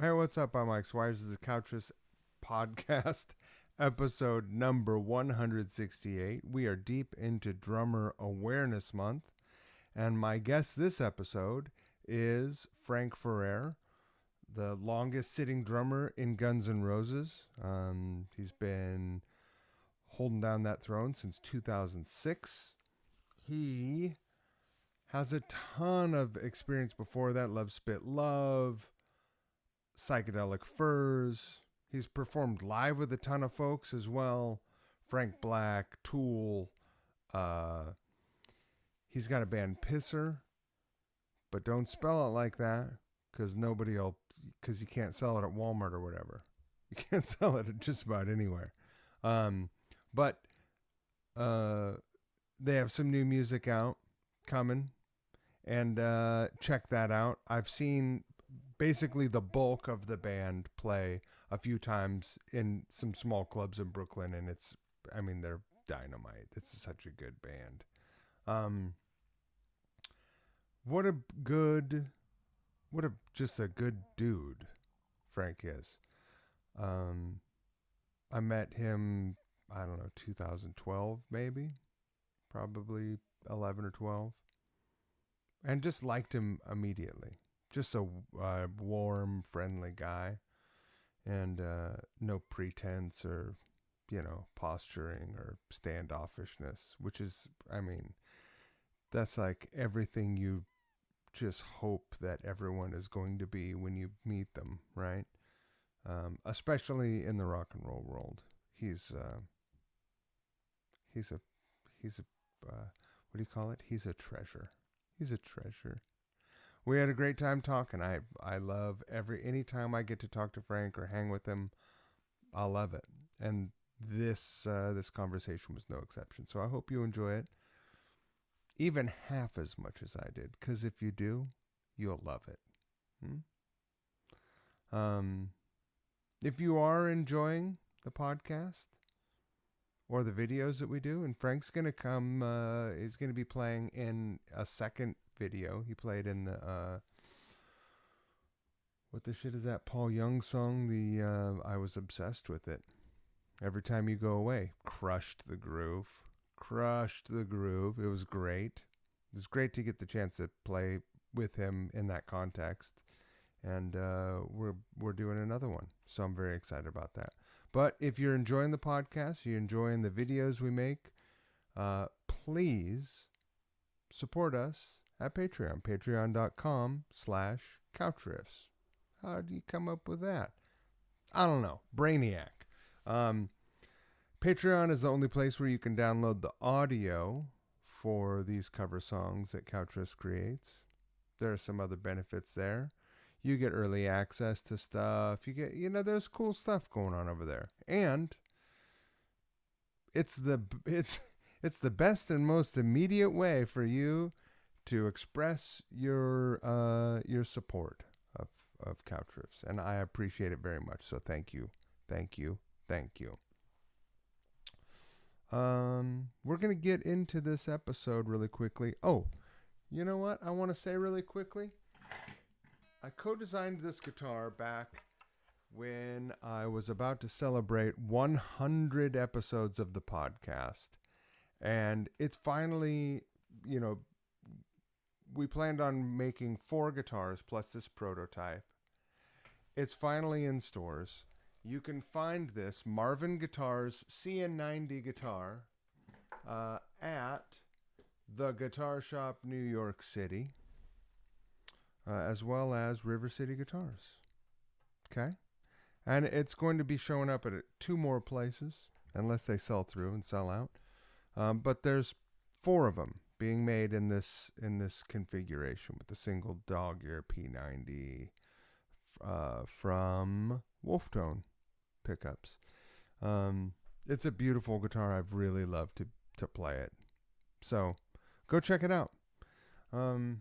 Hey, what's up? I'm Mike Swires. This is the Couches podcast, episode number 168. We are deep into Drummer Awareness Month, and my guest this episode is Frank Ferrer, the longest sitting drummer in Guns N' Roses. He's been holding down that throne since 2006. He has a ton of experience before that. Love Spit Love, Psychedelic Furs. He's performed live with a ton of folks as well. Frank Black, Tool. Uh, he's got a band Pisser, but don't spell it like that because because you can't sell it at Walmart or whatever. You can't sell it at just about anywhere. Um, but uh, they have some new music out coming, and check that out. I've seen basically the bulk of the band play a few times in some small clubs in Brooklyn, and they're dynamite. It's such a good band. Um, what a good, just a good dude Frank is. Um, I met him, I don't know, 2012 maybe, probably 11 or 12, and just liked him immediately. Just a warm, friendly guy, and no pretense or posturing or standoffishness, which is, that's like everything you just hope that everyone is going to be when you meet them, right? Especially in the rock and roll world. He's he's a he's a what do you call it? He's a treasure. He's a treasure. We had a great time talking. I love anytime I get to talk to Frank or hang with him, I love it. And this conversation was no exception. So I hope you enjoy it even half as much as I did, because if you do, you'll love it. Um, if you are enjoying the podcast or the videos that we do, and Frank's gonna come, he's gonna be playing in a second video. He played in the what the shit is that Paul Young song? The I was obsessed with it. Every time you go away, crushed the groove. Crushed the groove. It was great. It was great to get the chance to play with him in that context. And we're doing another one. So I'm very excited about that. But if you're enjoying the podcast, you're enjoying the videos we make, please support us at Patreon. Patreon.com/couchriffs. How do you come up with that? I don't know. Brainiac. Um, Patreon is the only place where you can download the audio for these cover songs that Couchriffs creates. There are some other benefits there. You get early access to stuff. You get, there's cool stuff going on over there. And it's the it's it's the best and most immediate way for you to express your support of Couchriffs, and I appreciate it very much. So thank you, thank you, thank you. We're gonna get into this episode really quickly. Oh, you know what? I want to say really quickly. I co-designed this guitar back when I was about to celebrate 100 episodes of the podcast, and it's finally, you know, we planned on making 4 guitars plus this prototype. It's finally in stores. You can find this Marvin Guitars CN90 guitar at the Guitar Shop, New York City, as well as River City Guitars. Okay? And it's going to be showing up at 2 more places, unless they sell through and sell out. But there's 4 of them being made in this configuration with the single dog ear P90 from Wolftone pickups. It's a beautiful guitar. I've really loved to play it. So go check it out. We're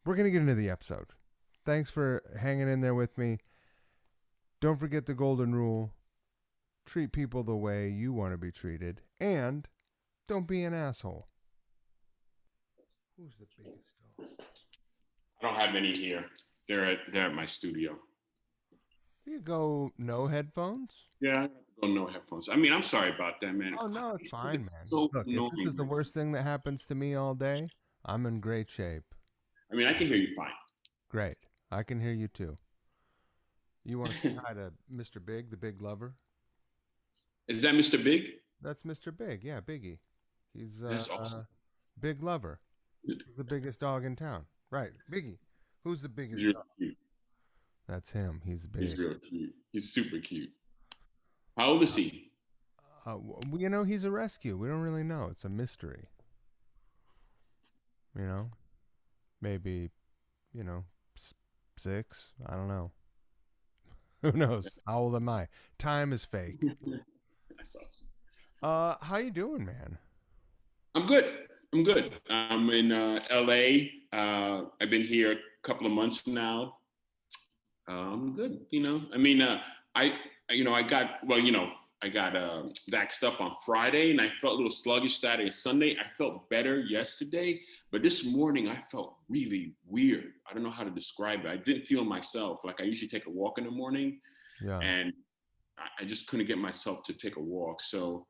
going to get into the episode. Thanks for hanging in there with me. Don't forget the golden rule. Treat people the way you want to be treated. And don't be an asshole. Who's the biggest dog? I don't have any here. They're at my studio. You go no headphones? Yeah, I have to go no headphones. I mean, I'm sorry about that, man. Oh no, it's It's fine, man. so Look, if this annoying, is the man. worst thing that happens to me all day, I'm in great shape. I mean, I can hear you fine. Great. I can hear you too. You want to say hi to Mr. Big, the big lover? Is that Mr. Big? That's Mr. Big. Yeah, Biggie. He's That's awesome. big lover. He's the biggest dog in town. Right. Biggie. Who's the He's biggest real dog? cute. That's him. He's He's big. real cute. He's super cute. How old is he? He's a rescue. We don't really know. It's a mystery. You know, maybe, you know, 6. I don't know. Who knows? How old am I? Time is fake. That's awesome. How you doing, man? I'm good. I'm good. I'm in LA. I've been here a couple of months now. Good. I mean, I got I got vaxxed up on Friday, and I felt a little sluggish Saturday and Sunday. I felt better yesterday, but this morning I felt really weird. I don't know how to describe it. I didn't feel myself. Like I usually take a walk in the morning, Yeah. and I just couldn't get myself to take a walk. So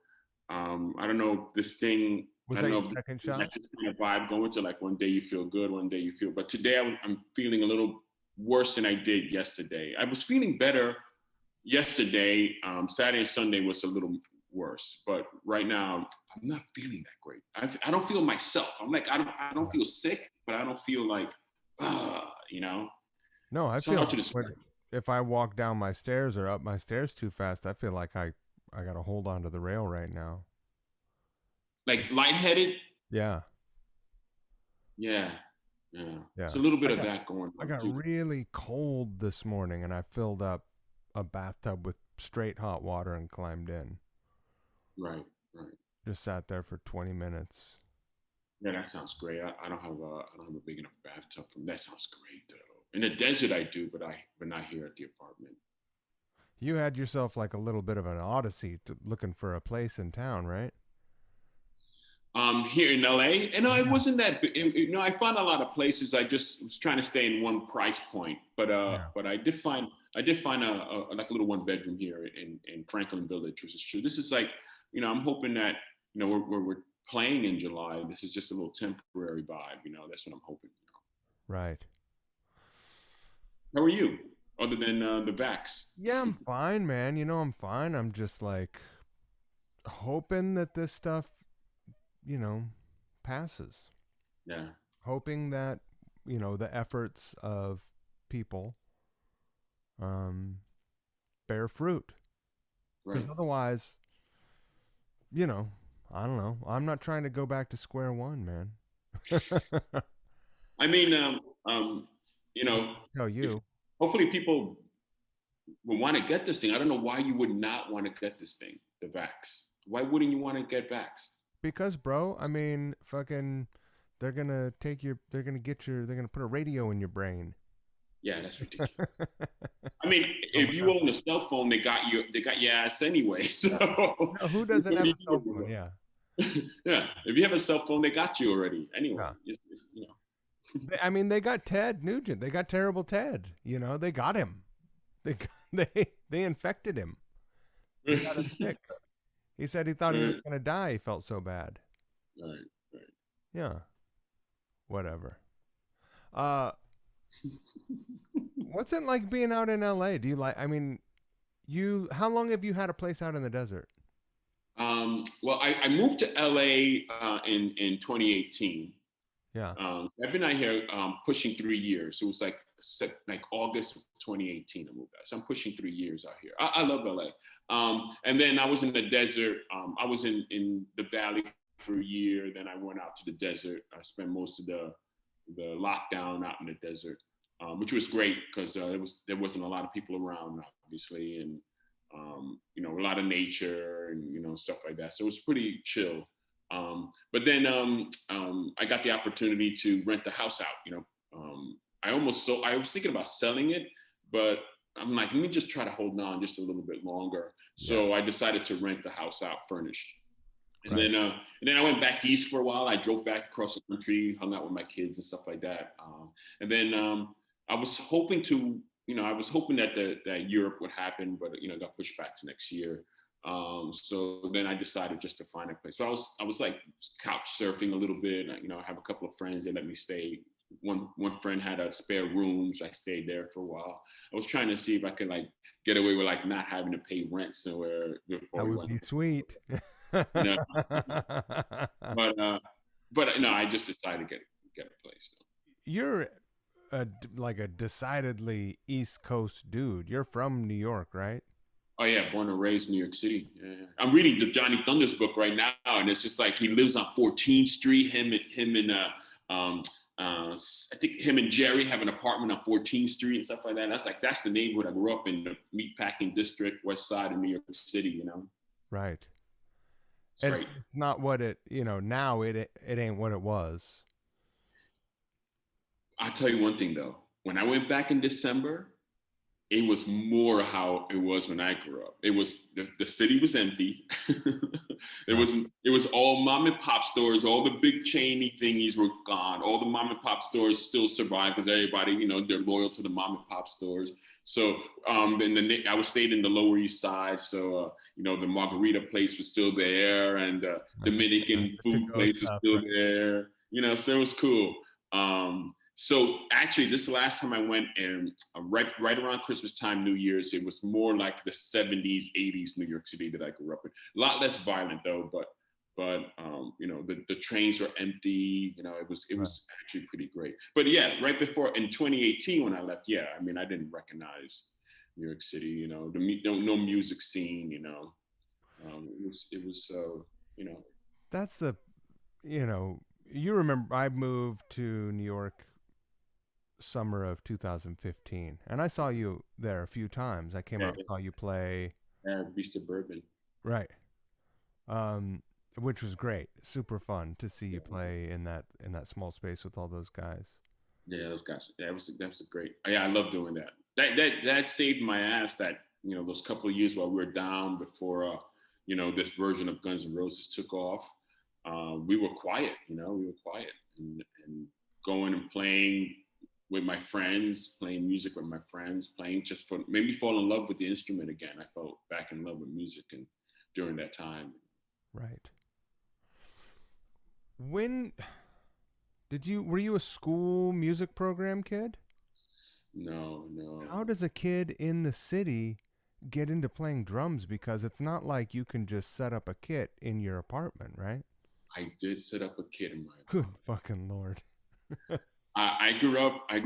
I don't know this thing. Was I that don't your know if second shot? that's just kind of vibe going to like one day you feel good, one day you feel. But today I'm feeling a little worse than I did yesterday. I was feeling better yesterday. Saturday and Sunday was a little worse, but right now I'm not feeling that great. I don't feel myself. I'm like I don't Yeah. feel sick, but I don't feel like you know. No, I It's feel hard to when, describe. if I walk down my stairs or up my stairs too fast, I feel like I got to hold on to the rail right now. Like lightheaded. Yeah. Yeah, yeah. It's Yeah. a little bit I of got that going I on got too. really cold this morning and I filled up a bathtub with straight hot water and climbed in. Right, right. Just sat there for 20 minutes. Yeah, that sounds great. I don't have a big enough bathtub from that. Sounds great though. In the desert I do, but not here at the apartment. You had yourself like a little bit of an odyssey looking for a place in town, right? Here in LA, and no, it Yeah. wasn't that. I found a lot of places. I just was trying to stay in one price point, Yeah. but I did find a like a little one bedroom here in Franklin Village, which is true. This is like, I'm hoping that we're playing in July. This is just a little temporary vibe. That's what I'm hoping. Right. How are you? Other than the vax? Yeah, I'm fine, man. I'm fine. I'm just like hoping that this stuff, you know, passes. Yeah, Hoping that, the efforts of people um bear fruit. Because right. otherwise, you know, I don't know. I'm not trying to go back to square one, man. I mean, um, you I know, tell if you, hopefully people will want to get this thing. I don't know why you would not want to get this thing, the vax. Why wouldn't you want to get vaxxed? because, bro, I mean, fucking, they're gonna put a radio in your brain. Yeah, that's ridiculous. I mean, Oh if my you God. own a cell phone, they got your ass anyway. So No, who doesn't have a cell phone? Yeah. yeah, if you have a cell phone, they got you already. Anyway, Yeah. I mean, they got Ted Nugent. They got terrible Ted. They got him. They infected him. They got him sick. He said he thought he was right, gonna die. He felt so bad. right, right. Yeah. Whatever. Uh, what's it like being out in LA? Do you like? I mean, How long have you had a place out in the desert? Well, I moved to LA in 2018. Yeah. I've been out here pushing 3 years. It was like August of 2018 I moved out. So I'm pushing 3 years out here. I love LA. And then I was in the desert. I was in the valley for a year. Then I went out to the desert. I spent most of the lockdown out in the desert, which was great because there wasn't a lot of people around, obviously, and a lot of nature and stuff like that. So it was pretty chill. But then I got the opportunity to rent the house out. I was thinking about selling it, but I'm like, let me just try to hold on just a little bit longer. Yeah. So I decided to rent the house out furnished. And Right. then, uh, and then I went back east for a while. I drove back across the country, hung out with my kids and stuff like that. And then I was hoping to I was hoping that that Europe would happen, but it got pushed back to next year. So then I decided just to find a place. But I was like couch surfing a little bit. I have a couple of friends that let me stay. One friend had a spare room, so I stayed there for a while. I was trying to see if I could like get away with like not having to pay rent somewhere before That we would went. be sweet. You know, but no, I just decided to get a place. So. You're like a decidedly East Coast dude. You're from New York, right? Oh yeah, born and raised in New York City. Yeah. I'm reading the Johnny Thunders book right now, and it's just like he lives on 14th Street. Um, I think him and Jerry have an apartment on 14th Street and stuff like that. That's the neighborhood I grew up in, the meatpacking district, West Side of New York City. Right. It's It's great. it's not what it, now it ain't what it was. I'll tell you one thing though. When I went back in December, it was more how it was when I grew up. It was the city was empty. Right. It was all mom and pop stores. All the big chainy thingies were gone. All the mom and pop stores still survive because everybody, they're loyal to the mom and pop stores. So then I was stayed in the Lower East Side. So the margarita place was still there, and Dominican The food to-go place was stuff, still right? there. So it was cool. So actually, this is the last time I went, and right around Christmas time, New Year's, it was more like the 70s, 80s New York City that I grew up in. A lot less violent though, but the trains were empty. It Right. was actually pretty great. But yeah, right before in 2018 when I left, yeah, I mean I didn't recognize New York City. No music scene. It was you know That's the, you know, you remember I moved to New York summer of 2015, and I saw you there a few times. I came yeah, out, saw you play, yeah, Beast of Bourbon. right? Um, which was great, super fun to see you Yeah. play in that small space with all those guys. Yeah, those guys. Yeah, that was a great. Yeah, I love doing that. That saved my ass. That those couple of years while we were down before this version of Guns N' Roses took off. We were quiet. We were quiet and going and playing with my friends, playing music with my friends, playing just for made me fall in love with the instrument again. I felt back in love with music and during that time. Right. When were you a school music program kid? No, no. How does a kid in the city get into playing drums? Because it's not like you can just set up a kit in your apartment, right? I did set up a kid in my Good apartment. fucking lord. I grew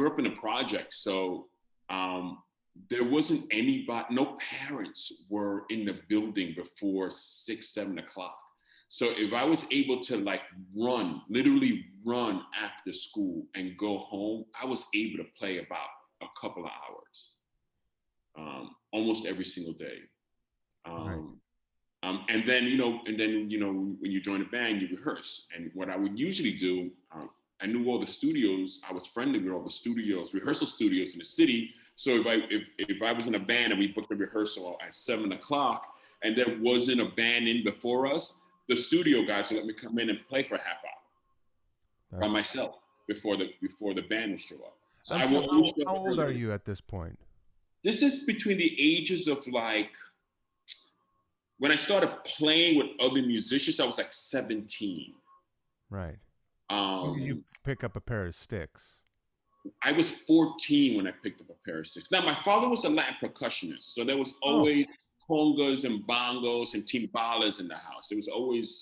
up in a project, so um, there wasn't anybody. No parents were in the building before 6, 7 o'clock. So if I was able to like literally run after school and go home, I was able to play about a couple of hours, almost every single day. Right. Um, when you join a band, you rehearse. And what I would usually do, I knew all the studios. I was friendly with all the studios, rehearsal studios in the city. So if I was in a band and we booked a rehearsal at 7 o'clock, and there wasn't a band in before us, the studio guys would let me come in and play for a half hour by That's myself before the band would show up. So And I will so always show how up old are early. you at this point? This is between the ages of like when I started playing with other musicians, I was like 17. Right. When you Um, pick up a pair of sticks. I was 14 when I picked up a pair of sticks. Now, my father was a Latin percussionist, so there was Oh, always congas and bongos and timbalas in the house. There was always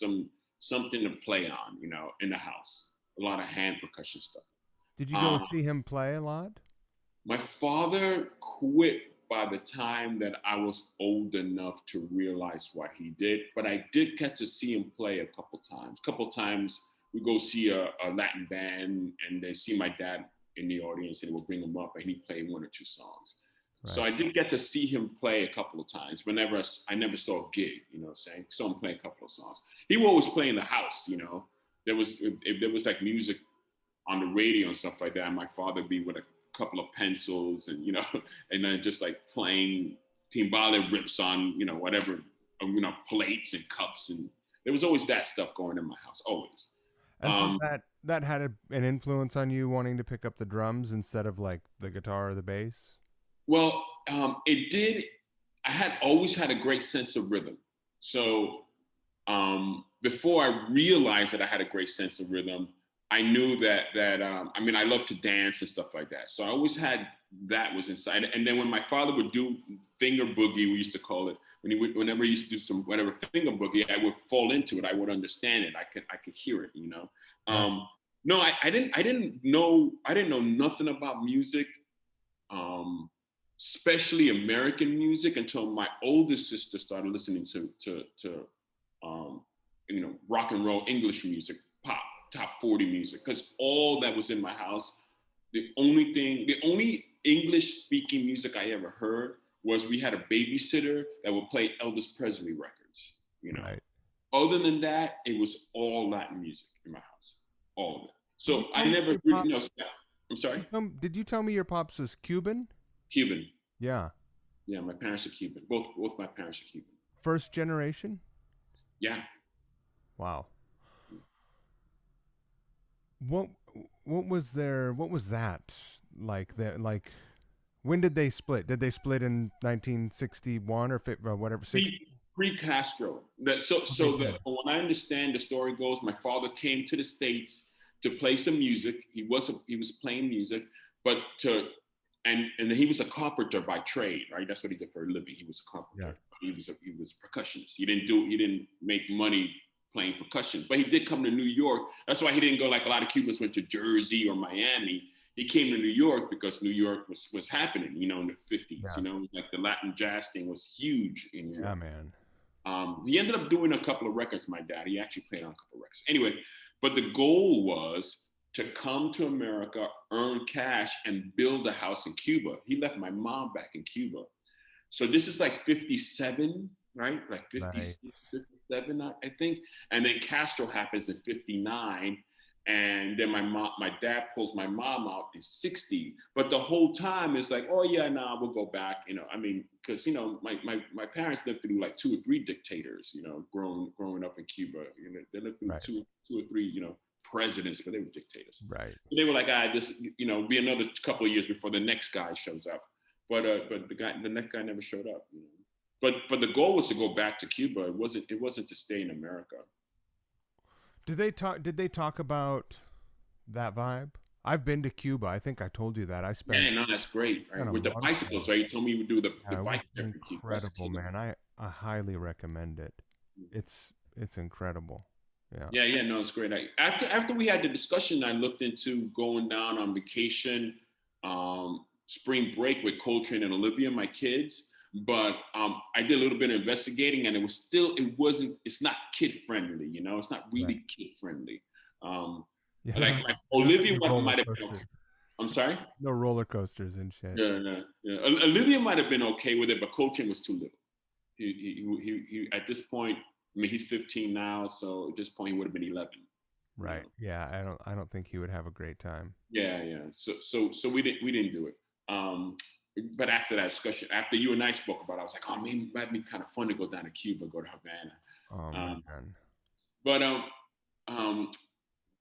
something to play on, in the house. A lot of hand percussion stuff. did you go Um, see him play a lot? my father quit by the time that I was old enough to realize what he did, but I did get to see him play a couple times. A couple times we go see a Latin band and they see my dad in the audience and we'll bring him up and he played one or two songs. So Right. I did get to see him play a couple of times. Whenever I never saw a gig, saying saw him play a couple of songs. He would always play in the house. There was if there was like music on the radio and stuff like that. My father would be with a couple of pencils and and then just like playing timbale rips on whatever plates and cups, and there was always that stuff going in my house always. And so Um, that had an influence on you wanting to pick up the drums instead of like the guitar or the bass? Well, it did. I had always had a great sense of rhythm. So before I realized that I had a great sense of rhythm, I knew that I mean, I love to dance and stuff like that. So I always had that was inside. And then when my father would do finger boogie, we used to call it, whenever he used to do some whatever finger boogie, I would fall into it. I would understand it. I could hear it. You know. Right. No, I didn't know nothing about music. Especially American music, until my oldest sister started listening to rock and roll English music, pop, top 40 music, because all that was in my house. The only English speaking music I ever heard was we had a babysitter that would play Elvis Presley records. You know, Right. other than that, it was all Latin music in my house, all of it. So I never really know. I'm sorry. Did you tell me your pops was Cuban? Cuban. Yeah. Yeah, my parents are Cuban. Both my parents are Cuban. First generation? Yeah. Wow. What what was that like? When did they split? Did they split in 1961 or whatever? Pre-Castro. So that when I understand the story goes, my father came to the States to play some music. He was playing music, but and he was a carpenter by trade, right? That's what he did for a living. He was a carpenter. Yeah. He was a percussionist. He didn't make money playing percussion, but he did come to New York. That's why he didn't go like a lot of Cubans went to Jersey or Miami. He came to New York because New York was happening, you know, in the 50s. Yeah. You know, like the Latin jazz thing was huge in New York. Yeah, man. He ended up doing a couple of records, my dad. He actually played on a couple of records. Anyway, but the goal was to come to America, earn cash, and build a house in Cuba. He left my mom back in Cuba. So this is like 57, right? Like 56, right. 57, I think. And then Castro happens in 59. And then my dad pulls my mom out in 60. But the whole time it's like, oh yeah, nah, we'll go back. You know, I mean, because you know, my parents lived through like 2 or 3 dictators, you know, growing up in Cuba. You know, they lived through right. two or three, you know, presidents, but they were dictators. Right. So they were like, just, you know, be another couple of years before the next guy shows up. But the next guy never showed up. You know? But the goal was to go back to Cuba. It wasn't to stay in America. Did they talk about that vibe? I've been to Cuba. I think I told you that. I spent. Yeah, no, that's great. Right? With the bicycles, right? You told me you would do the bike. Incredible, man. I highly recommend it. It's incredible. Yeah. Yeah. No, it's great. After we had the discussion, I looked into going down on vacation, spring break with Coltrane and Olivia, my kids. But I did a little bit of investigating, and it's not kid friendly, you know, it's not really right. Kid friendly. Like Olivia might have been okay. I'm sorry? No roller coasters and shit. Yeah. Olivia might have been okay with it, but Coltrane was too little. He at this point, I mean, he's 15 now, so at this point he would have been 11. Right. You know? Yeah. I don't think he would have a great time. Yeah. So we didn't do it. But after that discussion, after you and I spoke about it, I was like, oh, maybe it might be kind of fun to go down to Cuba, go to Havana. Oh, man. But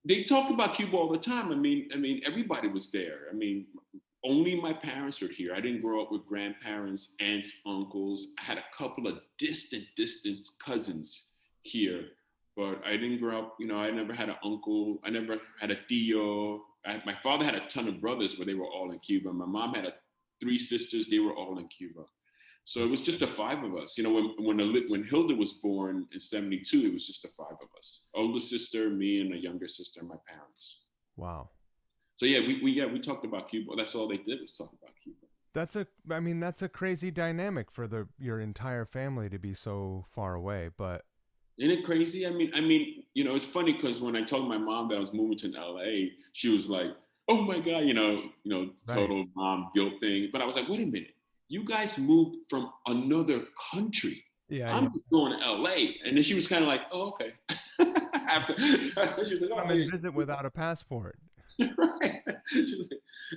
they talk about Cuba all the time. I mean, everybody was there. I mean, only my parents were here. I didn't grow up with grandparents, aunts, uncles. I had a couple of distant cousins here, but I didn't grow up, you know, I never had an uncle. I never had a tío. My father had a ton of brothers, but they were all in Cuba. My mom had 3 sisters, they were all in Cuba. So it was just the 5 of us. You know, when Hilda was born in 72, it was just the 5 of us. Older sister, me, and a younger sister, and my parents. Wow. So yeah, we talked about Cuba. That's all they did was talk about Cuba. That's a crazy dynamic for your entire family to be so far away, but isn't it crazy? I mean, you know, it's funny because when I told my mom that I was moving to LA, she was like, oh my God, you know, total right. Mom guilt thing. But I was like, wait a minute, you guys moved from another country. Yeah, I'm going to LA. And then she was kind of like, oh, okay. After she was like, oh, come and visit without a passport. Right.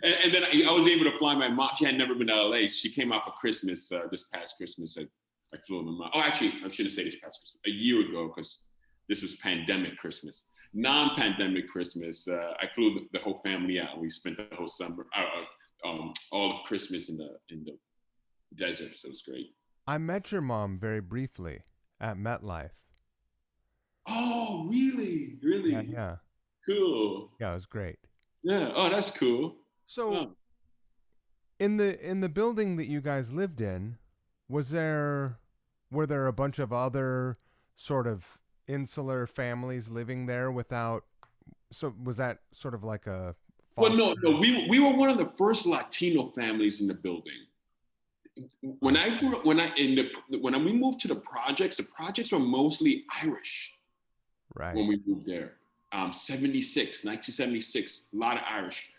And then I was able to fly my mom. She had never been to LA. She came out for Christmas, this past Christmas. I flew my mom. Oh, actually, I shouldn't say this past Christmas. A year ago, because this was pandemic Christmas. Non-pandemic Christmas, I flew the whole family out, and we spent the whole summer, all of Christmas in the desert, so it's great. I met your mom very briefly at MetLife. Oh, really? Yeah, Really? yeah. Cool. Yeah, it was great. Yeah. Oh, that's cool. So Oh. in the building that you guys lived in, was there were there a bunch of other sort of insular families living there without so was that sort of like a Well, foster? no. We were one of the first Latino families in the building. When Oh, I grew up, when we moved to the projects were mostly Irish right. when we moved there. 1976, a lot of Irish.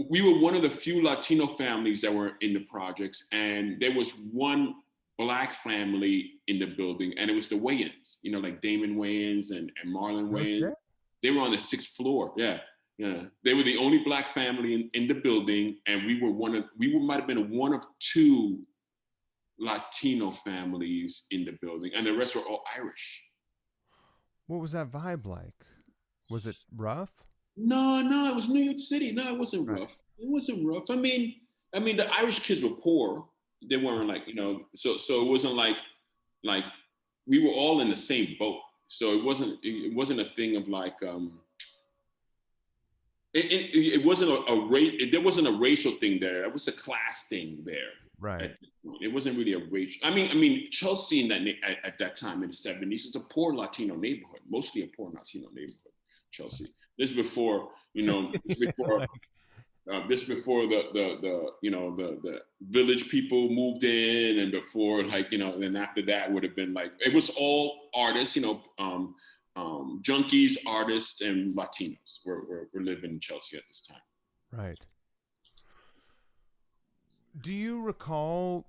We were one of the few Latino families that were in the projects, and there was one Black family in the building, and it was the Wayans, like Damon Wayans and Marlon No Wayans. shit. They were on the sixth floor. Yeah, yeah. They were the only Black family in the building, and we might have been one of two Latino families in the building, and the rest were all Irish. What was that vibe like? Was it rough? No, it was New York City. No, it wasn't Right. rough. It wasn't rough. I mean, the Irish kids were poor. They weren't like, so it wasn't like we were all in the same boat. So it wasn't a thing of like it wasn't there wasn't a racial thing there. It was a class thing there. Right. At this point. It wasn't really a racial. I mean, Chelsea at that time in the '70s, it's a poor Latino neighborhood, mostly a poor Latino neighborhood. Chelsea. This is before this Yeah, before like, this before the village people moved in, and before then after that would have been like it was all artists, junkies, artists, and Latinos were living in Chelsea at this time. right. Do you recall,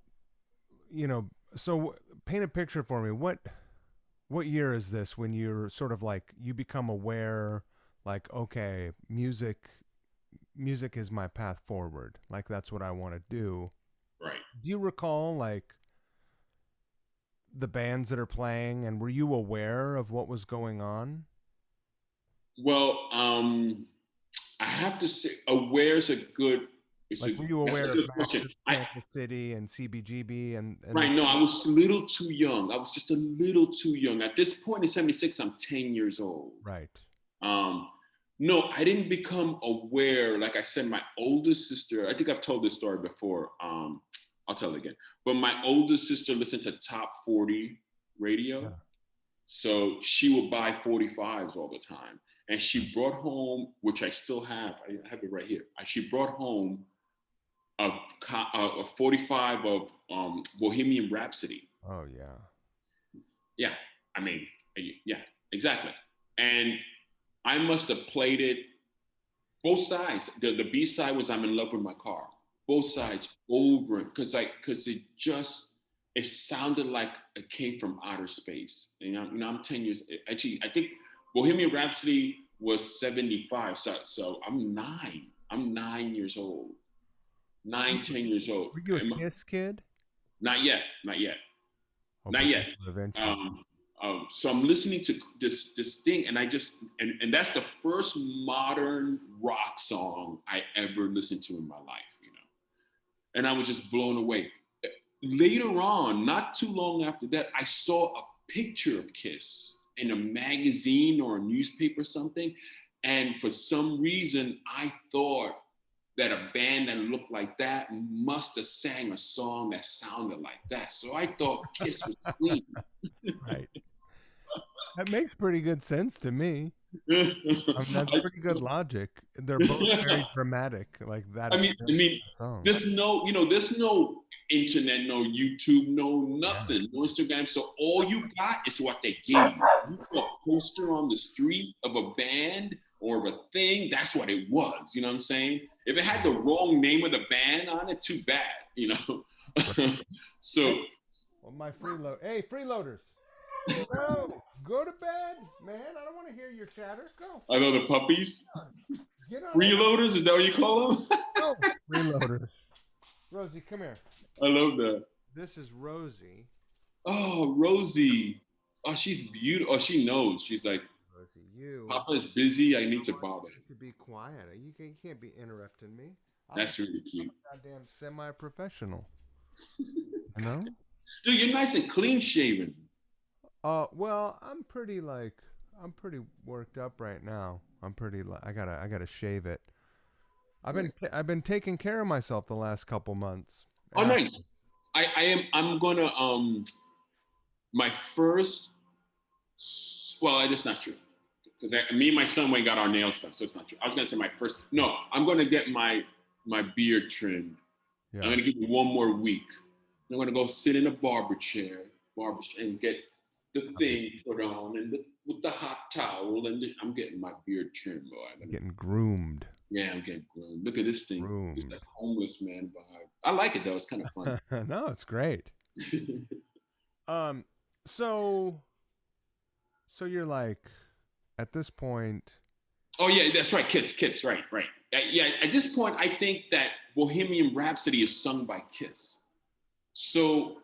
you know, so paint a picture for me. What year is this when you're sort of like you become aware like okay, music is my path forward. Like that's what I want to do. Right. Do you recall like the bands that are playing and were you aware of what was going on? Well, I have to say, aware's a good. Like were you That's a aware of good question. Massive Kansas City and CBGB and Right. No, I was a little too young. I was just a little too young. At this point in '76, I'm 10 years old. right. Um, no, I didn't become aware. Like I said, my older sister, I think I've told this story before. I'll tell it again. But my older sister listened to top 40 radio. Yeah. So she would buy 45s all the time. And she brought home, which I still have, I have it right here. She brought home a 45 of Bohemian Rhapsody. Oh yeah. Yeah, I mean, yeah, exactly. And I must have played it both sides. The B side was "I'm in Love with My Car." Both sides over because it sounded like it came from outer space. I'm 10 years. Actually, I think Bohemian Rhapsody was 75. So I'm nine. I'm 9 years old. Were 10 years old. were you a Kiss kid? Not yet. Not yet. Oh, Not but yet. eventually. So I'm listening to this thing, and and that's the first modern rock song I ever listened to in my life. And I was just blown away. Later on, not too long after that, I saw a picture of Kiss in a magazine or a newspaper or something, and for some reason, I thought that a band that looked like that must have sang a song that sounded like that. So I thought Kiss was Queen. Right. That makes pretty good sense to me. I mean, that's pretty good logic. They're both very dramatic, like that I mean, I experience mean, of the song. there's no internet, no YouTube, no Yeah. nothing, no Instagram. So all you got is what they gave you. You saw a poster on the street of a band or of a thing. That's what it was. You know what I'm saying? If it had the wrong name of the band on it, too bad. Right. So Hey, well, my freeload. Hey, freeloaders. No, go to bed, man. I don't want to hear your chatter. Go. I know the puppies, Get on over. freeloaders. Is that what you call them? Go. Freeloaders. Rosie, come here. I love that. This is Rosie. Oh, Rosie. Oh, she's beautiful. Oh, she knows. She's like, Rosie, you Papa's busy. I need to bother. need to be quiet. You can't be interrupting me. I'm a That's really cute. goddamn semi-professional. You know? Dude, you're nice and clean shaven. Well, I'm pretty worked up right now. I gotta shave it. I've been taking care of myself the last couple months. Oh, And nice. I'm gonna my first. Well, that's not true because me and my son went and got our nails done, so it's not true. I was gonna say my first. No, I'm gonna get my beard trimmed. I'm yeah, gonna give it one more week. I'm gonna go sit in a barber chair, and get the thing put on and with the hot towel, and I'm getting my beard trimmed, boy. getting groomed, Yeah, I'm getting groomed. Look at this thing. It's groomed. that homeless man behind. I like it though. It's kind of fun. No, it's great. Um, so you're like, at this point, Oh yeah, that's right. Kiss. Right, right. Yeah. At this point, I think that Bohemian Rhapsody is sung by Kiss. So,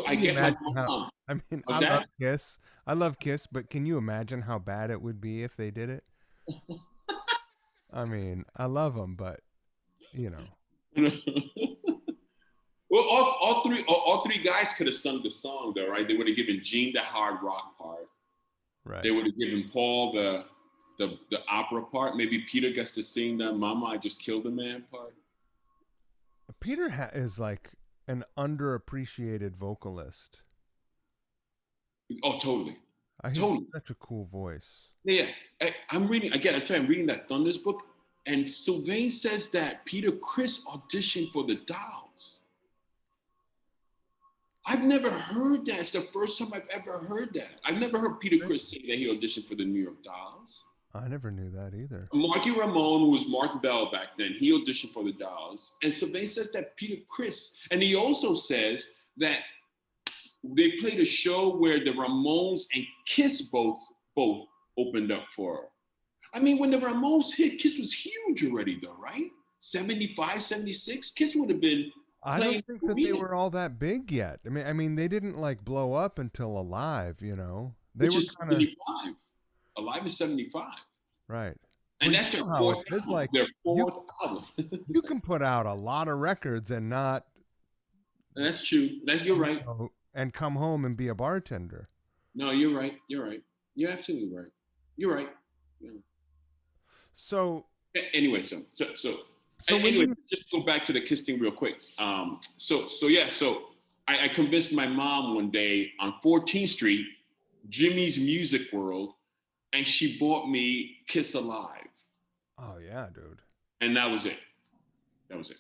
I can you get my imagine how? mom. I mean, Was that? I love Kiss, but can you imagine how bad it would be if they did it? I mean, I love them, but you know, Well, all three guys could have sung the song though, right? They would have given Gene the hard rock part. They right? would have given Paul the opera part. Maybe Peter gets to sing the "Mama, I Just Killed a Man" part. Is like an underappreciated vocalist. Oh, totally, He's totally. such a cool voice. Yeah, I'm reading again. I tell you, I'm reading that Thunders book, and Sylvain says that Peter Criss auditioned for the Dolls. I've never heard that. It's the first time I've ever heard that. I've never heard Peter Really? Criss say that he auditioned for the New York Dolls. I never knew that either. Marky Ramone, who was Mark Bell back then, he auditioned for the Dolls. And Sylvain says that Peter Criss, and he also says that they played a show where the Ramones and Kiss both opened up for her. I mean, when the Ramones hit, Kiss was huge already, though, right? 75, 76. Kiss would have been I don't playing think that they arena, were all that big yet. I mean, they didn't like blow up until Alive. You know, they which were is kind of 75. Alive is 75. right. And Well, you that's their know how it fourth is. album. Like Their you, fourth album. you can put out a lot of records and not, And that's true. You're and, right. and come home and be a bartender. No, you're right. You're right. You're absolutely right. You're right. Yeah. So, Anyway, when anyway, you, just go back to the Kiss thing real quick. So I convinced my mom one day on 14th Street, Jimmy's Music World, and she bought me Kiss Alive, oh yeah, dude. and that was it. That was it.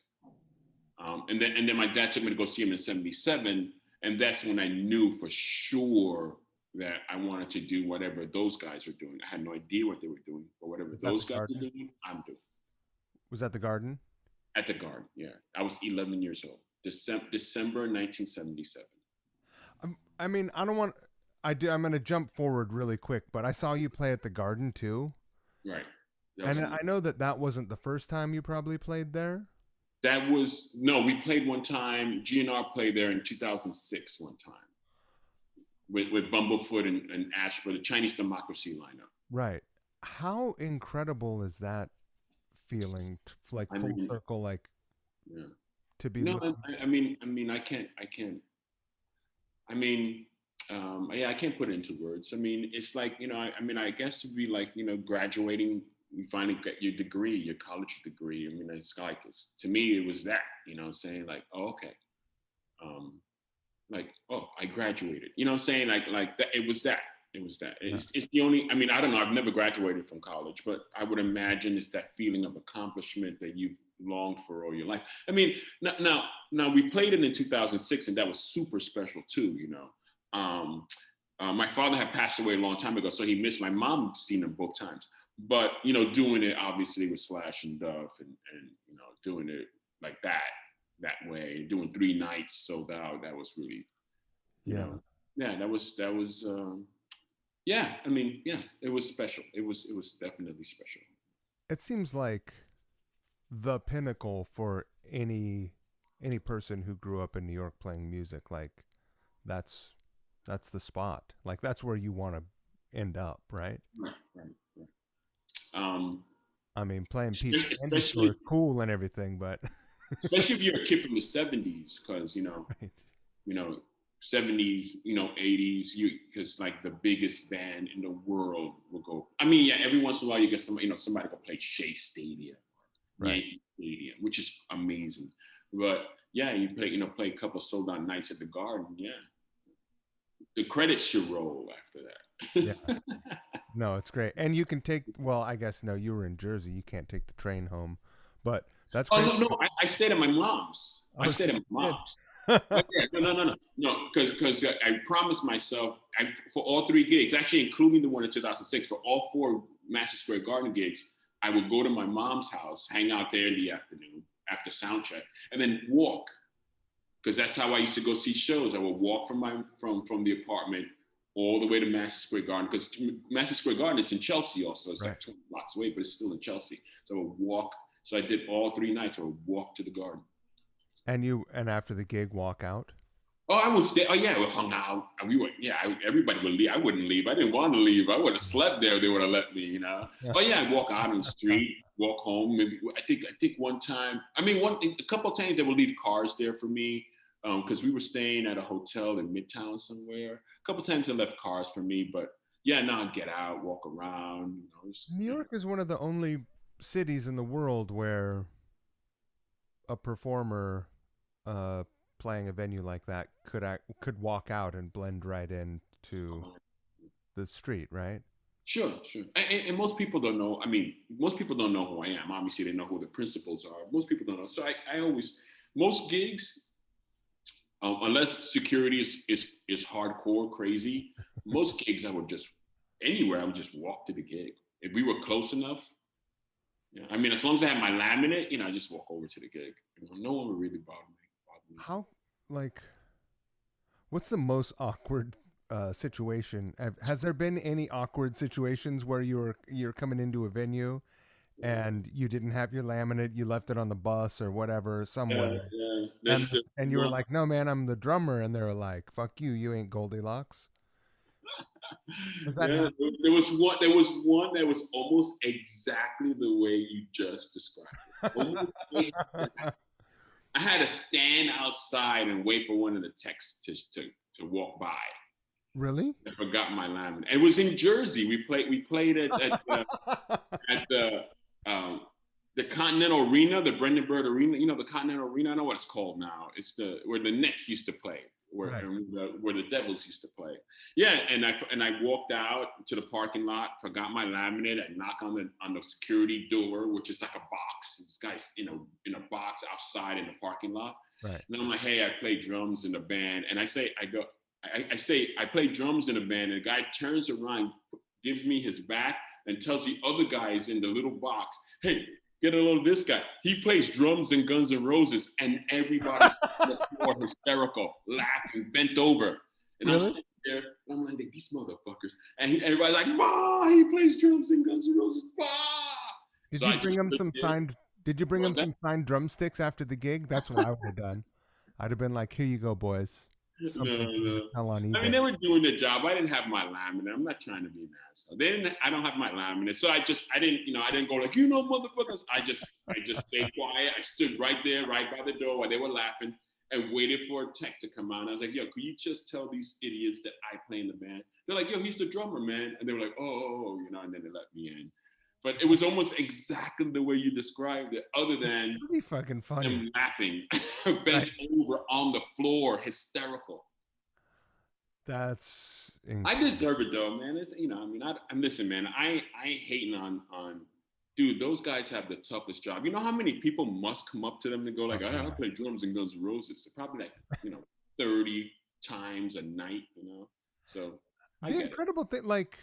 And then my dad took me to go see him in '77, and that's when I knew for sure that I wanted to do whatever those guys are doing. I had no idea what they were doing, but whatever Was that the those guys are garden? doing, I'm doing. Was that the garden? At the Garden, yeah. I was 11 years old. December 1977. I mean, I don't want. I do. I'm gonna jump forward really quick, but I saw you play at the Garden too, Right. That was and I know that that wasn't the first time you probably played there. no. We played one time. GNR played there in 2006 one time with Bumblefoot and Ash for the Chinese Democracy lineup. Right. How incredible is that feeling, like I full mean, circle, like yeah. to be. No, I can't. I mean, yeah, I can't put it into words. I mean, it's like, I guess it'd be like, graduating, you finally get your degree, your college degree. I mean, it's like, to me, it was that, I'm saying like, oh, okay. Um, like, oh, I graduated, I'm saying like that, it was that. It was that. Yeah. It's the only, I mean, I don't know. I've never graduated from college, but I would imagine it's that feeling of accomplishment that you've longed for all your life. I mean, now we played it in 2006, and that was super special too. My father had passed away a long time ago, so he missed my mom seeing them both times. But doing it obviously with Slash and Duff, and doing it like that way, doing 3 nights sold out. That was really, Yeah. yeah, that was. Yeah, I mean, yeah, it was special. It was definitely special. It seems like the pinnacle for any person who grew up in New York playing music. Like that's the spot. Like that's where you want to end up, right? Right. I mean, playing Pete's candy store Especially is cool and everything, but especially if you're a kid from the '70s, because Right. you know, '70s, '80s, because like the biggest band in the world will go. I mean, yeah, every once in a while you get somebody, somebody will play Shea Stadium, Right. Yankee Stadium, which is amazing. But yeah, you play a couple sold out nights at the Garden. Yeah, the credits should roll after Yeah. that. No, it's great. And you can take, well, I guess no, you were in Jersey. You can't take the train home, but that's Oh great. no, no, I stayed at my mom's. I Oh, stayed at my shit. mom's. Oh yeah, no, because I promised myself for all three gigs, actually including the one in 2006, for all four Madison Square Garden gigs, I would go to my mom's house, hang out there in the afternoon after sound check, and then walk, because that's how I used to go see shows. I would walk from the apartment all the way to Madison Square Garden, because Madison Square Garden is in Chelsea also. It's Right. like 20 blocks away, but it's still in Chelsea. So I would walk. So I did all 3 nights. I would walk to the Garden. And after the gig, walk out. Oh, I would stay. Oh, yeah, we hung out. And we would, yeah, everybody would leave. I wouldn't leave. I didn't want to leave. I would have slept there if they would have let me. Oh, yeah, I'd walk out on the street, walk home. Maybe I think one time, a couple of times they would leave cars there for me, because we were staying at a hotel in Midtown somewhere. A couple of times they left cars for me, but yeah, now I'd get out, walk around. New York is one of the only cities in the world where a performer uh, playing a venue like that could walk out and blend right into the street, right? Sure, sure. And most people don't know. Most people don't know who I am. Obviously, they know who the principals are. Most people don't know. So I always, most gigs, unless security is hardcore crazy, most gigs I would just anywhere I would just walk to the gig. If we were close enough, as long as I have my laminate, I just walk over to the gig. No one would really bother me. How, like, what's the most awkward situation? Has there been any awkward situations where you're coming into a venue and you didn't have your laminate, you left it on the bus or whatever Yeah, somewhere, yeah. and That's just and you were like, "No, man, I'm the drummer," and they were like, "Fuck you, you ain't Goldilocks." Does that yeah. happen? There was one. There was one that was almost exactly the way you just described it. Almost exactly. I had to stand outside and wait for one of the techs to walk by. Really? I forgot my laminate. It was in Jersey. We played at the Continental Arena, the Brendan Bird Arena. The Continental Arena. I know what it's called now. It's where the Nets used to play, where Right. where the Devils used to play. Yeah, and I walked out to the parking lot, forgot my laminate. I knock on the security door, which is like a box. This guy's in a box outside in the parking lot. Right. And I'm like, hey, I play drums in the band, and I say I play drums in a band, and the guy turns around, gives me his back, and tells the other guys in the little box, hey, get a load of this guy. He plays drums in Guns N' Roses, and everybody's hysterical, laughing, bent over. And I'm Really? sitting there, and I'm like, these motherfuckers. And everybody's like, bah, he plays drums in Guns N' Roses, bah. Did So you I bring just him stood some there. signed? Did you bring What him was that? some signed drumsticks after the gig? That's what I would have done. I'd have been like, "Here you go, boys. No, Something for you to no. sell on eBay." They were doing the job. I didn't have my laminate. I'm not trying to be an asshole. They didn't. I don't have my laminate, so I didn't go like, motherfuckers. I just stayed quiet. I stood right there, right by the door while they were laughing, and waited for a tech to come out. And I was like, yo, could you just tell these idiots that I play in the band? They're like, yo, he's the drummer, man. And they were like, oh, and then they let me in. But it was almost exactly the way you described it, other than Pretty fucking funny. them laughing, Right. bent over on the floor, hysterical. That's I incredible. deserve it though, man. I'm listen, man. I ain't hating on, dude. Those guys have the toughest job. You know how many people must come up to them and go like, Oh, I yeah. play drums in Guns N' Roses. So probably like 30 times a night. So I The get it. incredible thing, like,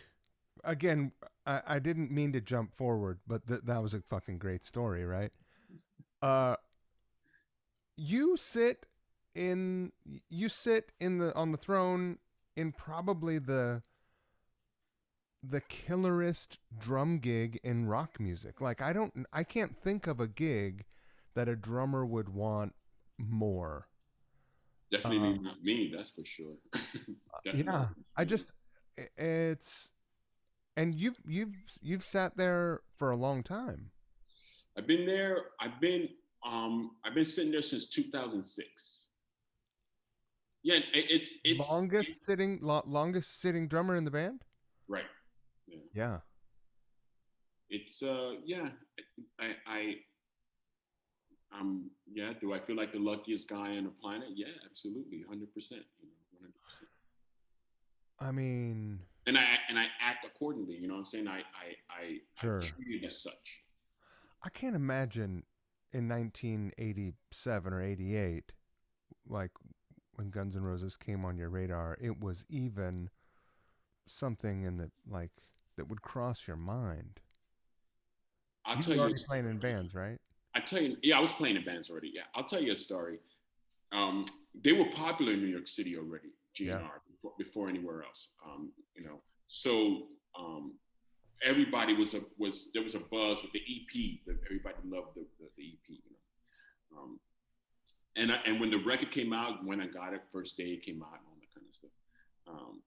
again, I didn't mean to jump forward, but that was a fucking great story, right? Uh, you sit in the on the throne in probably the killerest drum gig in rock music. Like, I can't think of a gig that a drummer would want more. Uh, Definitely not me. That's for sure. Definitely. yeah, I just it's and you've sat there for a long time. I've been there. I've been I've been sitting there since 2006. Yeah, longest sitting drummer in the band. right. Yeah. Yeah. It's yeah. I yeah. Do I feel like the luckiest guy on the planet? Yeah, absolutely, 100%. 100%. I mean, And I act accordingly. You know what I'm saying? I sure. treat it as such. I can't imagine in 1987 or 88, like when Guns N' Roses came on your radar, it was even something in the like that would cross your mind. I'll You tell were you a already playing in story. bands, right? I tell you, yeah, I was playing in bands already. Yeah, I'll tell you a story. They were popular in New York City already, Yeah. GNR, before anywhere else. So everybody was there was a buzz with the EP. Everybody loved the EP. And when the record came out, when I got it, first day it came out, and all that kind of stuff. Um,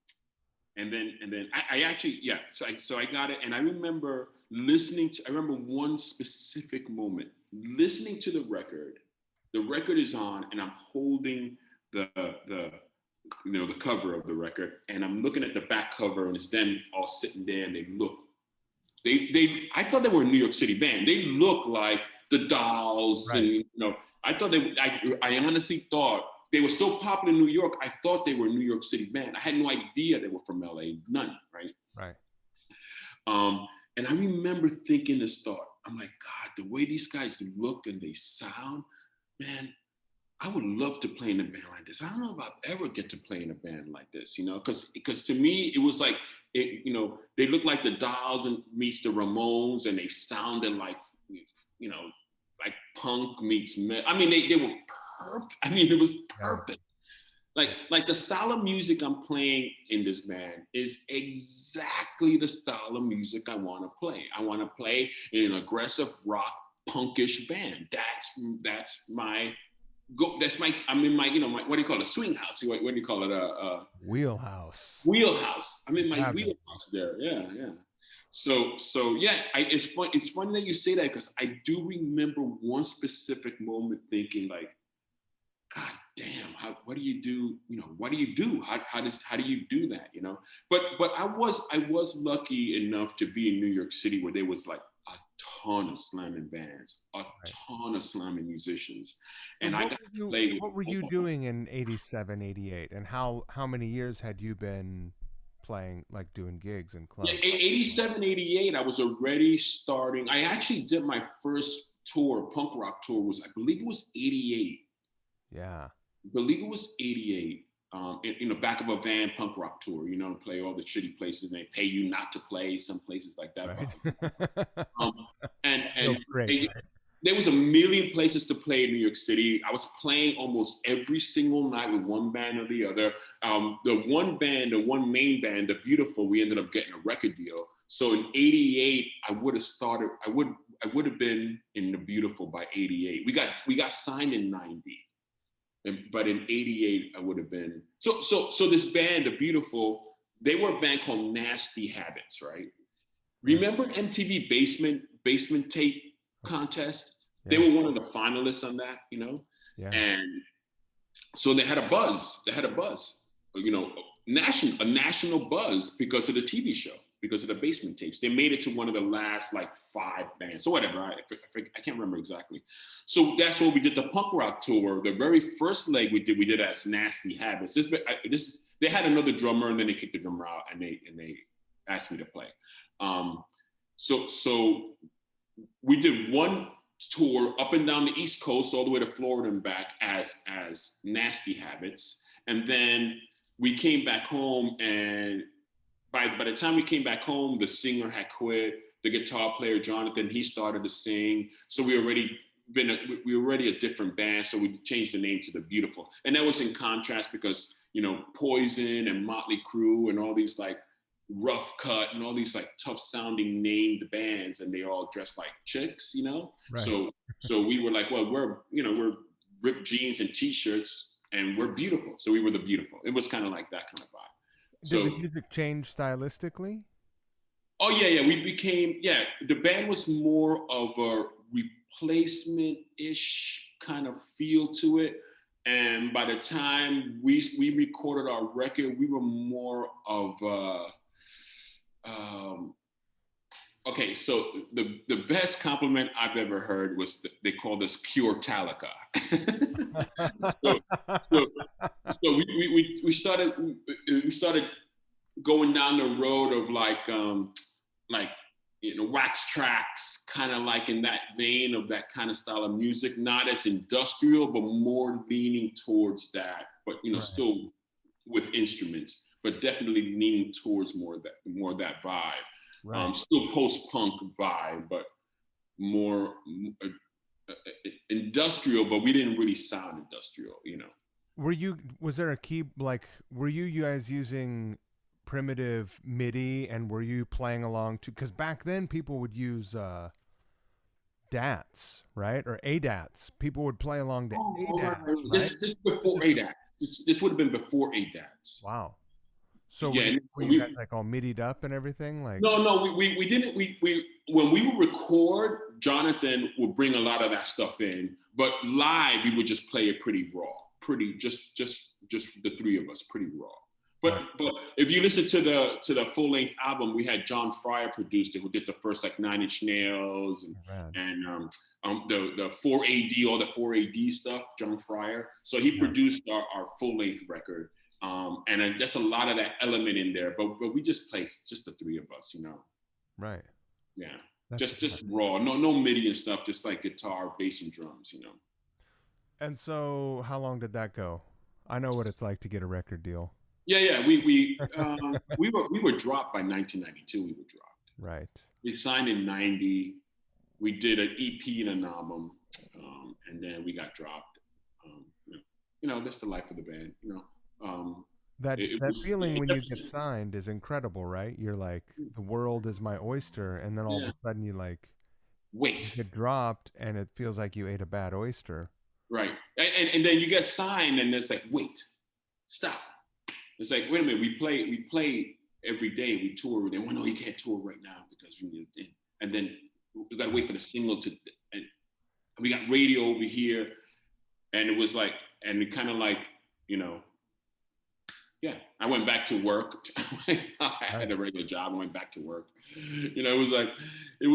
and then I actually, yeah. So I got it, and I remember listening to. I remember one specific moment listening to the record. The record is on, and I'm holding the the cover of the record, and I'm looking at the back cover, and it's them all sitting there, and they look. I thought they were a New York City band. They look like the Dolls, Right. and I thought I honestly thought they were so popular in New York. I thought they were a New York City band. I had no idea they were from LA. None, right? Right. Um, and I remember thinking this thought. I'm like, God, the way these guys look and they sound, man, I would love to play in a band like this. I don't know if I'll ever get to play in a band like this, because to me it was like, they looked like the Dolls and meets the Ramones, and they sounded like, you know, like punk meets metal. I mean, they were perfect. I mean, it was perfect. Like the style of music I'm playing in this band is exactly the style of music I want to play. I want to play in an aggressive rock punkish band. That's my go. I'm in my what do you call it? A swing house. What do you call it? Wheelhouse. Wheelhouse. I'm in my Have it. wheelhouse there. Yeah, yeah. So yeah, it's fun. It's funny that you say that, because I do remember one specific moment thinking like, God damn, what do you do? What do you do? How do you do that? But I was lucky enough to be in New York City, where there was like a ton of slamming bands, a Right. ton of slamming musicians, So and I got to play with what were you all of them. doing in 87, 88, and how many years had you been playing, like doing gigs in Yeah, clubs? 87, 88, I was already starting. I actually did my first tour, punk rock tour, I believe it was 88. Yeah. I believe it was 88. In the back of a van, punk rock tour, play all the shitty places, and they pay you not to play some places like that. Right. Um, and Feels and great, they, right? there was a million places to play in New York City. I was playing almost every single night with one band or the other. The one main band, the Beautiful, we ended up getting a record deal. So in '88, I would have started. I would have been in the Beautiful by '88. We got signed in '90. But in '88, I would have been so this band, the Beautiful, they were a band called Nasty Habits, right? Mm. Remember MTV Basement Tape Contest? They Yeah. were one of the finalists on that. Yeah. And so they had a buzz. They had a buzz, a national buzz because of the TV show, because of the Basement Tapes. They made it to one of the last like 5 bands or whatever. I can't remember exactly. So that's what we did, the punk rock tour. The very first leg we did as Nasty Habits. They had another drummer, and then they kicked the drummer out, and they asked me to play. So we did one tour up and down the East Coast, all the way to Florida and back as Nasty Habits, and then we came back home, and by the time we came back home, the singer had quit. The guitar player Jonathan, he started to sing, so we were already a different band. So we changed the name to the Beautiful, and that was in contrast because Poison and Motley Crue and all these like Rough Cut and all these like tough sounding named bands, and they all dressed like chicks. Right. So we were like, well, we're ripped jeans and t-shirts, and we're beautiful. So we were the Beautiful. It was kind of like that kind of vibe. Did the So, music change stylistically? oh yeah, we became, yeah. The band was more of a replacement-ish kind of feel to it. And by the time we recorded our record, we were more of okay, so the best compliment I've ever heard was they called us Cure Talica. so, so, so we started going down the road of like wax tracks, kind of like in that vein of that kind of style of music, not as industrial, but more leaning towards that, but right. Still with instruments, but definitely leaning towards more of that vibe. Right. Still post-punk vibe, but more industrial, but we didn't really sound industrial, Was there a key, were you guys using primitive MIDI, and were you playing along to, because back then people would use DATs, right? Or ADATs. People would play along to ADATs, right? This before ADATs. This would have been before ADATs. Wow. So yeah, were you guys like all MIDI'd up and everything? Like no, we didn't. We when we would record, Jonathan would bring a lot of that stuff in, but live we would just play it pretty raw, just the three of us, pretty raw. But if you listen to the full length album, we had John Fryer produced it, who did the first like 9 Inch Nails and the 4AD, all the 4AD stuff, John Fryer. So he produced our full length record. And just a lot of that element in there, but we just play just the three of us, Right. Yeah. That's just raw. No MIDI and stuff, just like guitar, bass, and drums, And so how long did that go? I know what it's like to get a record deal. Yeah. We were dropped by 1992. We were dropped. Right. We signed in 90. We did an EP and an album, and then we got dropped. That's the life of the band, That feeling when you get signed is incredible, right? You're like, the world is my oyster, and then all of a sudden you wait, you get dropped, and it feels like you ate a bad oyster. Right, and then you get signed, and it's like, wait, stop. It's like, wait a minute, we play every day, we tour every day. Well, no, you can't tour right now because we need it. And then we got to wait for the single and we got radio over here, and it was like, and it kind of like, yeah, I went back to work. I had a regular job. I went back to work. It was like, it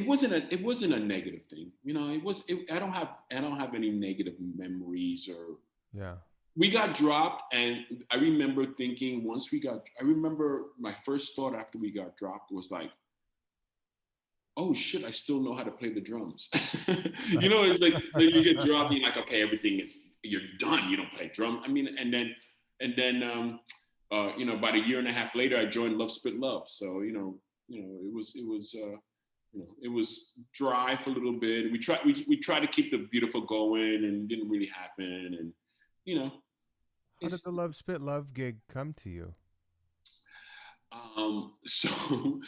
wasn't a negative thing. I don't have any negative memories or. Yeah. We got dropped, and I remember thinking I remember my first thought after we got dropped was like, oh shit, I still know how to play the drums. It's like then you get dropped, and you're like, okay, you're done. You don't play drum. I mean, and then about a year and a half later, I joined Love Spit Love. So it was dry for a little bit. We tried to keep the beautiful going, and it didn't really happen. And how did the Love Spit Love gig come to you? So.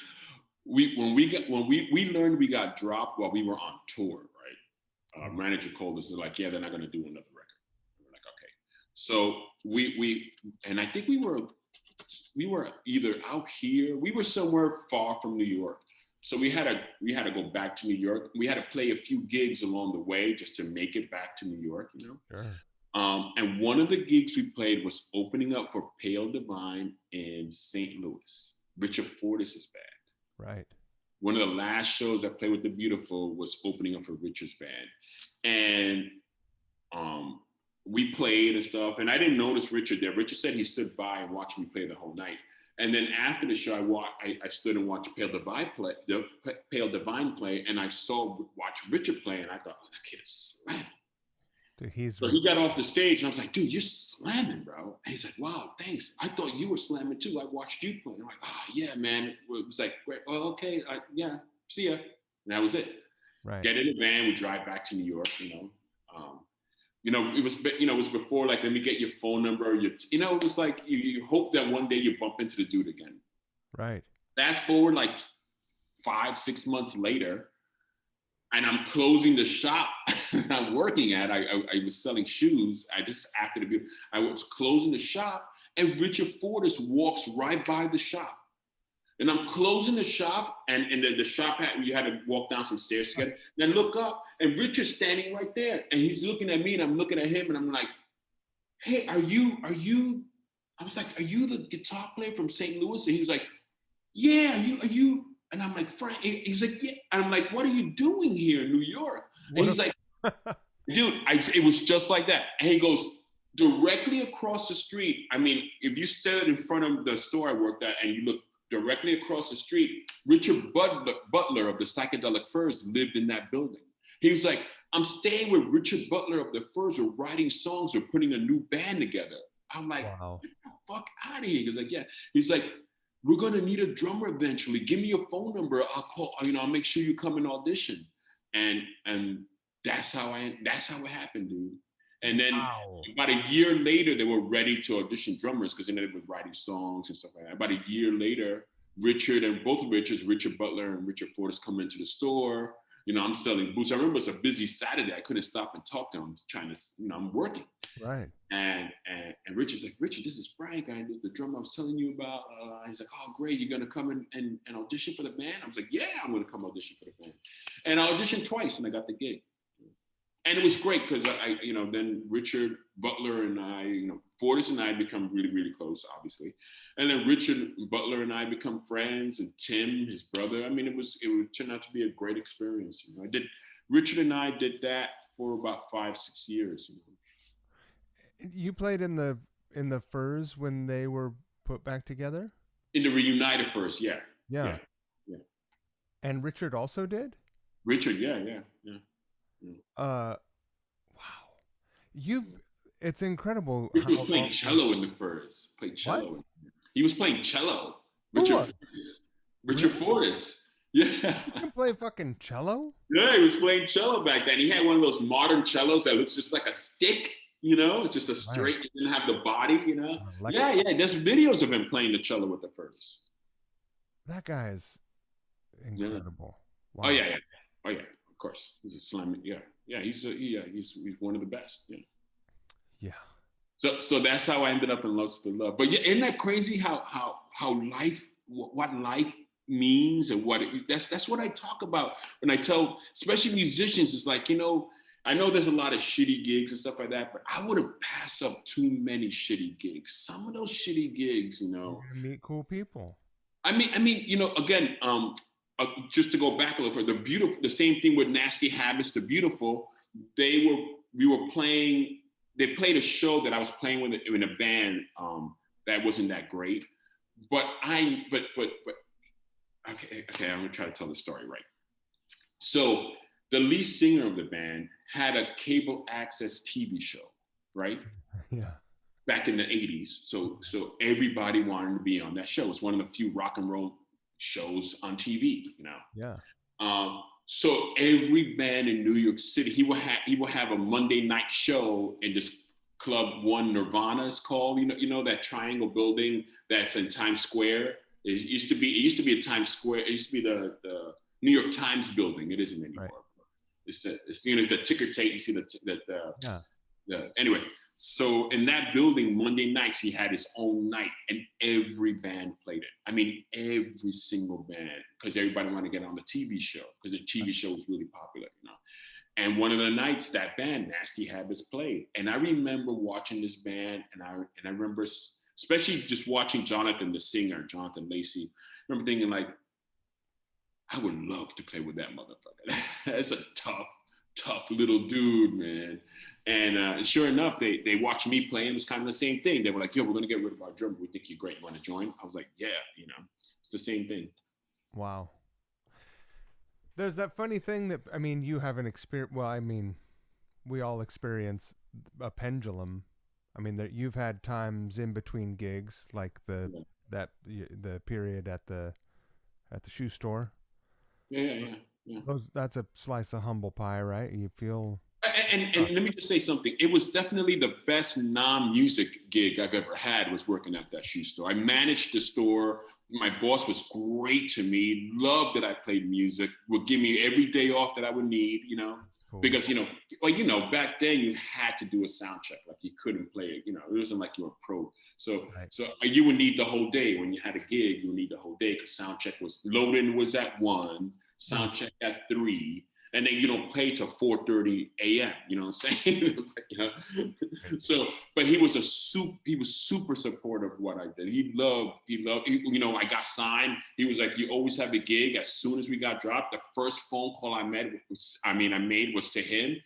We learned we got dropped while we were on tour, right? Our manager called us and like, yeah, they're not gonna do another record. We're like, okay. So we and I think we were either out here, we were somewhere far from New York. So we had to go back to New York. We had to play a few gigs along the way just to make it back to New York, Sure. And one of the gigs we played was opening up for Pale Divine in St. Louis, Richard Fortus's band. Right. One of the last shows I played with The Beautiful was opening up for Richard's band. And we played and stuff. And I didn't notice Richard there. Richard said he stood by and watched me play the whole night. And then after the show, I stood and watched Pale Divine play. And I watched Richard play. And I thought, oh, that kid is slamming. Dude, so he got off the stage and I was like, dude, you're slamming, bro. And he's like, wow, thanks. I thought you were slamming too. I watched you play. And I'm like, yeah, man. It was like, great. Well, okay. Yeah, see ya. And that was it. Right. Get in the van. We drive back to New York, it was before, like, let me get your phone number. It was like, you hope that one day you bump into the dude again. Right. Fast forward like 5-6 months later, and I'm closing the shop I'm working at. I was selling shoes. I was closing the shop, and Richard Fortus walks right by the shop. And I'm closing the shop, and the shop you had to walk down some stairs to get it. And I look up, and Richard's standing right there, and he's looking at me, and I'm looking at him, and I'm like, "Hey, are you?" I was like, "Are you the guitar player from St. Louis?" And he was like, "Yeah, are you?" And I'm like, "Frank." He's like, "Yeah." And I'm like, "What are you doing here in New York?" And he's like, "Dude, it was just like that." And he goes, directly across the street. I mean, if you stood in front of the store I worked at and you look directly across the street, Richard Butler of the Psychedelic Furs lived in that building. He was like, "I'm staying with Richard Butler of the Furs. We're writing songs. We're putting a new band together." I'm like, wow. "Get the fuck out of here." He was like, "Yeah." He's like, "We're gonna need a drummer eventually. Give me your phone number. I'll call. I'll make sure you come and audition." And that's how it happened, dude. And then about a year later, they were ready to audition drummers because they was writing songs and stuff like that. About a year later, Richard Butler and Richard Fortas, come into the store. I'm selling boots. I remember it was a busy Saturday. I couldn't stop and talk to him. Trying to, I'm working. Right. And Richard's like, "Richard, this is Frank. This is the drummer I was telling you about." He's like, "Oh, great. You're going to come and audition for the band?" I was like, "Yeah, I'm going to come audition for the band." And I auditioned twice and I got the gig. And it was great because then Richard Butler and I, Fortas and I become really, really close, obviously. And then Richard Butler and I become friends, and Tim, his brother. I mean, it would turn out to be a great experience. Richard and I did that for about 5-6 years. You played in the Furs when they were put back together? In the Reunited Furs, yeah. Yeah. And Richard also did? Richard, yeah. Wow. It's incredible. Richard was playing cello in the Furs. Played cello. What? He was playing cello. Richard Fortas. Yeah. You can play fucking cello? Yeah, he was playing cello back then. He had one of those modern cellos that looks just like a stick, it's just a straight, He didn't have the body, Yeah, there's videos of him playing the cello with the Furs. That guy is incredible. Yeah. Wow. Oh yeah, of course. He's a slam. Yeah, he's one of the best. Yeah. So that's how I ended up in Lost in Love. But yeah, isn't that crazy how life, what life means, and that's what I talk about when I tell, especially musicians. It's like, I know there's a lot of shitty gigs and stuff like that, but I wouldn't pass up too many shitty gigs. Some of those shitty gigs, You meet cool people. I mean, again, just to go back a little further, the same thing with Nasty Habits, The Beautiful. They played a show that I was playing with in a band that wasn't that great, but okay, I'm gonna try to tell the story right. So the lead singer of the band had a cable access TV show, right? Yeah. Back in the 80s. So everybody wanted to be on that show. It's one of the few rock and roll shows on TV, Yeah. So every band in New York City, he will have a Monday night show in this club, One Nirvana is called, that triangle building that's in Times Square. It used to be a Times Square. It used to be the New York Times building. It isn't anymore. Right. It's the ticker tape. You see anyway. So in that building, Monday nights, he had his own night, and every band played it. I mean, every single band, because everybody wanted to get on the TV show, because the TV show was really popular, And one of the nights, that band, Nasty Habits, played. And I remember watching this band, and I remember, especially just watching Jonathan, the singer, Jonathan Lacey, I remember thinking, like, I would love to play with that motherfucker. That's a tough little dude, man. And sure enough, they watched me play, and it was kind of the same thing. They were like, "Yo, we're gonna get rid of our drummer. We think you're great. You want to join?" I was like, "Yeah, it's the same thing." Wow. There's that funny thing that, you have an experience. Well, we all experience a pendulum. That you've had times in between gigs, like the period at the shoe store. Yeah. That's a slice of humble pie, right? You feel. And let me just say something. It was definitely the best non-music gig I've ever had, was working at that shoe store. I managed the store. My boss was great to me. Loved that I played music. Would give me every day off that I would need, cool. because back then you had to do a sound check. Like you couldn't play it. It wasn't like you were a pro. So Right. so you would need the whole day. When you had a gig, you would need the whole day because sound check was loading was at 1, sound check at 3, and then you don't play till 4:30 a.m. You know what I'm saying? It was like, so, but he was super supportive of what I did. I got signed. He was like, you always have a gig. As soon as we got dropped, the first phone call I made was to him.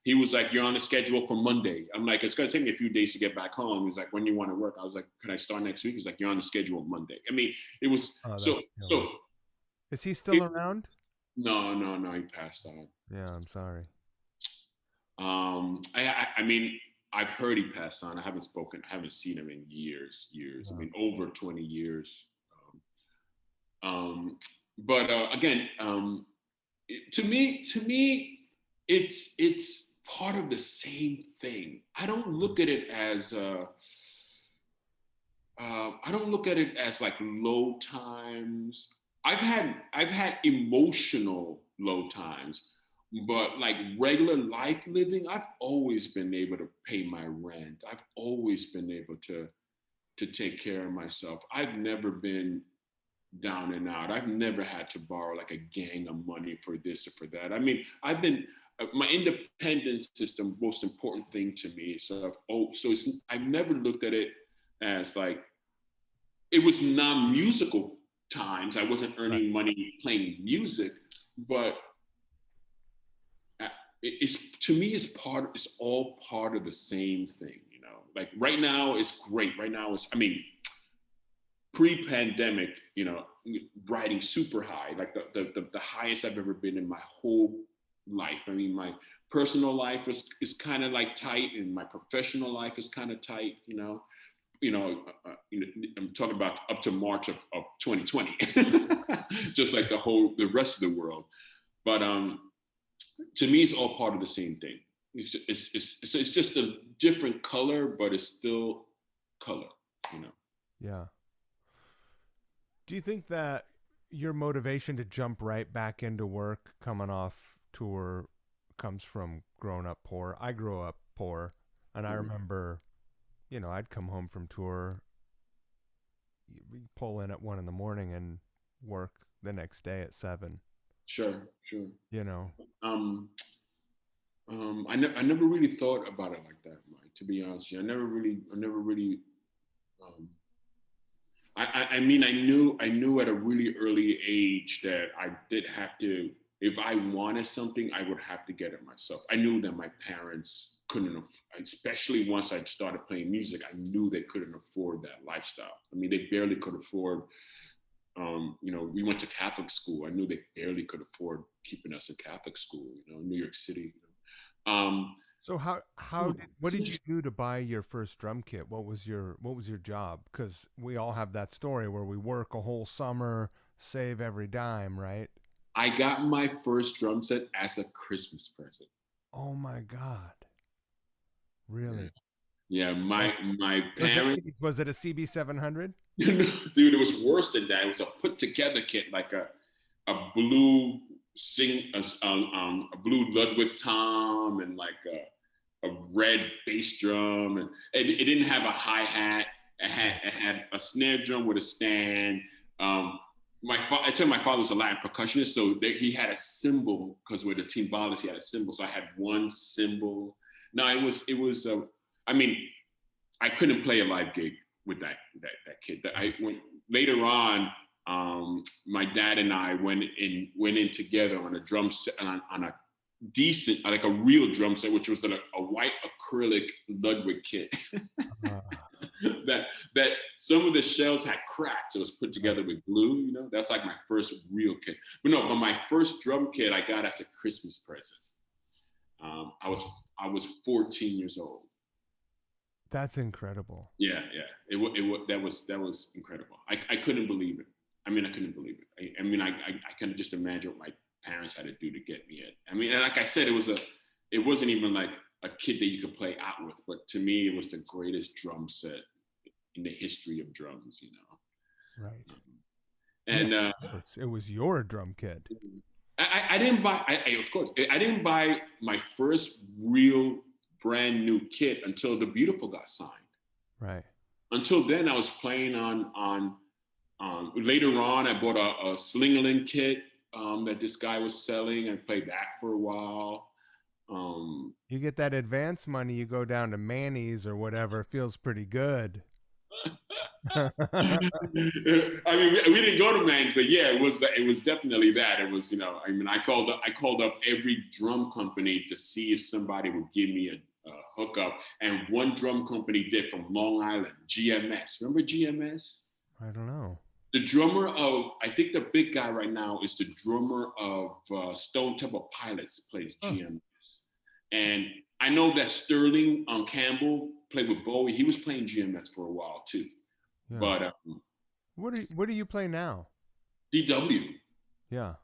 He was like, you're on the schedule for Monday. I'm like, it's going to take me a few days to get back home. He was like, when you want to work? I was like, can I start next week? He's like, you're on the schedule Monday. I mean, it was so. Is he still around? No, he passed on. Yeah, I'm sorry. I mean, I've heard he passed on. I haven't seen him in years. Wow. I mean, over 20 years. But again, to me, it's part of the same thing. I don't look at it as like low times. I've had emotional low times, but like regular life living, I've always been able to pay my rent. I've always been able to take care of myself. I've never been down and out. I've never had to borrow like a gang of money for this or for that. I mean, my independence is the most important thing to me. I've never looked at it as like, it was non-musical times. I wasn't earning money playing music, but to me, it's all part of the same thing. Like right now it's great. Right now pre-pandemic, riding super high, like the highest I've ever been in my whole life. I mean, my personal life is kind of like tight, and my professional life is kind of tight. I'm talking about up to March of 2020, just like the rest of the world. But to me, it's all part of the same thing. It's just a different color, but it's still color. Yeah. Do you think that your motivation to jump right back into work coming off tour comes from growing up poor? I grew up poor, and I remember, I'd come home from tour, pull in at 1 a.m. and work the next day at 7. Sure. I never really thought about it like that, Mike, to be honest with you. I never really I mean, I knew at a really early age that I did have to, if I wanted something, I would have to get it myself. I knew that my parents couldn't, especially once I started playing music, I knew they couldn't afford that lifestyle. I mean, they barely could afford, we went to Catholic school. I knew they barely could afford keeping us in Catholic school, in New York City. So what did you do to buy your first drum kit? What was your job? Because we all have that story where we work a whole summer, save every dime, right? I got my first drum set as a Christmas present. Oh my God. Really? Yeah, my parents. Was it a CB700? Dude, it was worse than that. It was a put together kit, like a blue a blue Ludwig tom and like a red bass drum, and it didn't have a hi-hat. It had a snare drum with a stand. I tell my father was a Latin percussionist, so he had a cymbal, because with the timbales he had a cymbal. So I had one cymbal. No, it was. I mean, I couldn't play a live gig with that kid. Later on, my dad and I went in together on a drum set, on a decent, like a real drum set, which was a white acrylic Ludwig kit. that some of the shells had cracked. It was put together with glue. That's like my first real kit. But my first drum kit I got as a Christmas present. I was 14 years old. That's incredible. Yeah. That was incredible. I couldn't believe it. I mean, I couldn't believe it. I mean, I kind of just imagine what my parents had to do to get me it. I mean, and like I said, it wasn't even like a kid that you could play out with, but to me, it was the greatest drum set in the history of drums. Right. And it was your drum kit. I didn't buy. Of course, I didn't buy my first real brand new kit until the Beautiful got signed. Right. Until then, I was playing on. Later on, I bought a Slingerland kit that this guy was selling. I played that for a while. You get that advance money, you go down to Manny's or whatever. It feels pretty good. I mean, we didn't go to Man's, but yeah, it was definitely that. It was, I mean, I called up every drum company to see if somebody would give me a hookup, and one drum company did from Long Island, GMS. Remember GMS? I don't know. The drummer of, I think the big guy right now is the drummer of Stone Temple Pilots, plays GMS. And I know that Sterling Campbell played with Bowie. He was playing GMS for a while too. Yeah. But what do you play now? DW. Yeah.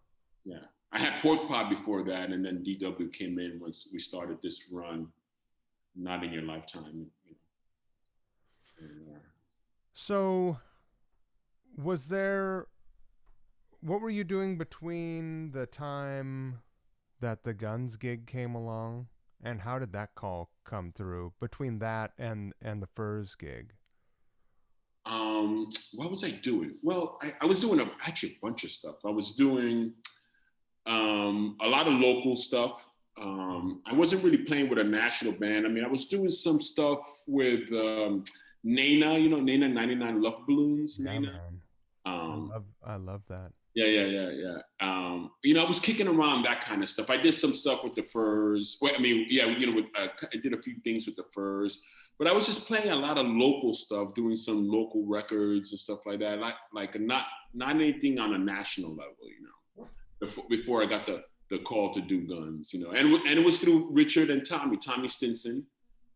Yeah. I had Pork Pie before that, and then DW came in once we started this run, Not in Your Lifetime. So was there, what were you doing between the time that the Guns gig came along, and how did that call come through between that and the Furs gig? What was I doing? Well, I was doing actually a bunch of stuff. I was doing a lot of local stuff. I wasn't really playing with a national band. I mean, I was doing some stuff with Nana, Nana 99 Love Balloons. Yeah, Nana. man. I love that. Yeah. I was kicking around that kind of stuff. I did some stuff with the Furs. Well, I mean, yeah, I did a few things with the Furs, but I was just playing a lot of local stuff, doing some local records and stuff like that. Like not anything on a national level, before I got the call to do Guns, and it was through Richard and Tommy Stinson,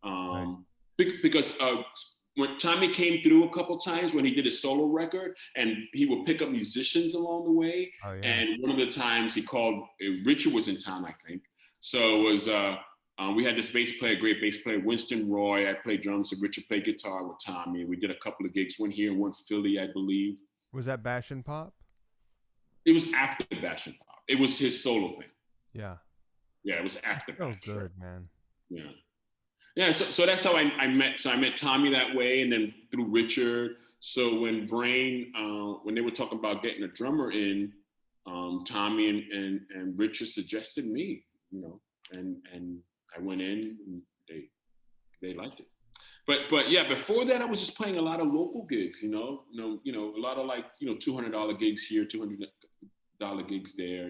Right. because when Tommy came through a couple times when he did a solo record, and he would pick up musicians along the way. Oh yeah. And one of the times he called, Richard was in town, I think. So it was, we had this great bass player, Winston Roy. I played drums, and Richard played guitar with Tommy. We did a couple of gigs, one here and one Philly, I believe. Was that Bash and Pop? It was after Bash and Pop. It was his solo thing. Yeah. Yeah, it was after Oh, Bash. good, man. Yeah. Yeah, so that's how I met. So I met Tommy that way, and then through Richard. So when Brain, when they were talking about getting a drummer in, Tommy and Richard suggested me, and I went in, and they liked it. But yeah, before that, I was just playing a lot of local gigs, a lot of like $200 gigs here, $200 gigs there,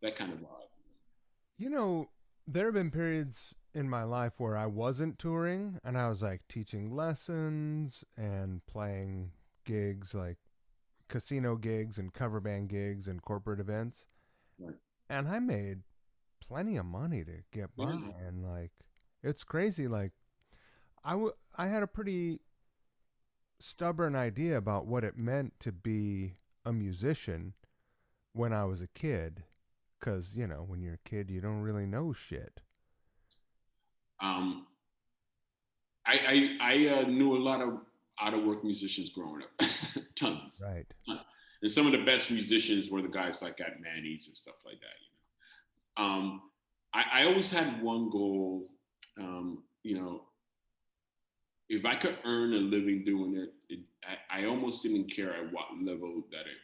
that kind of vibe. There have been periods in my life where I wasn't touring, and I was like teaching lessons and playing gigs, like casino gigs and cover band gigs and corporate events. Right. And I made plenty of money to get by. Yeah. And like, it's crazy. Like I had a pretty stubborn idea about what it meant to be a musician when I was a kid. 'Cause, when you're a kid, you don't really know shit. I knew a lot of out of work musicians growing up, tons. Right. And some of the best musicians were the guys like at Manny's and stuff like that. I always had one goal. If I could earn a living doing it, I almost didn't care at what level that it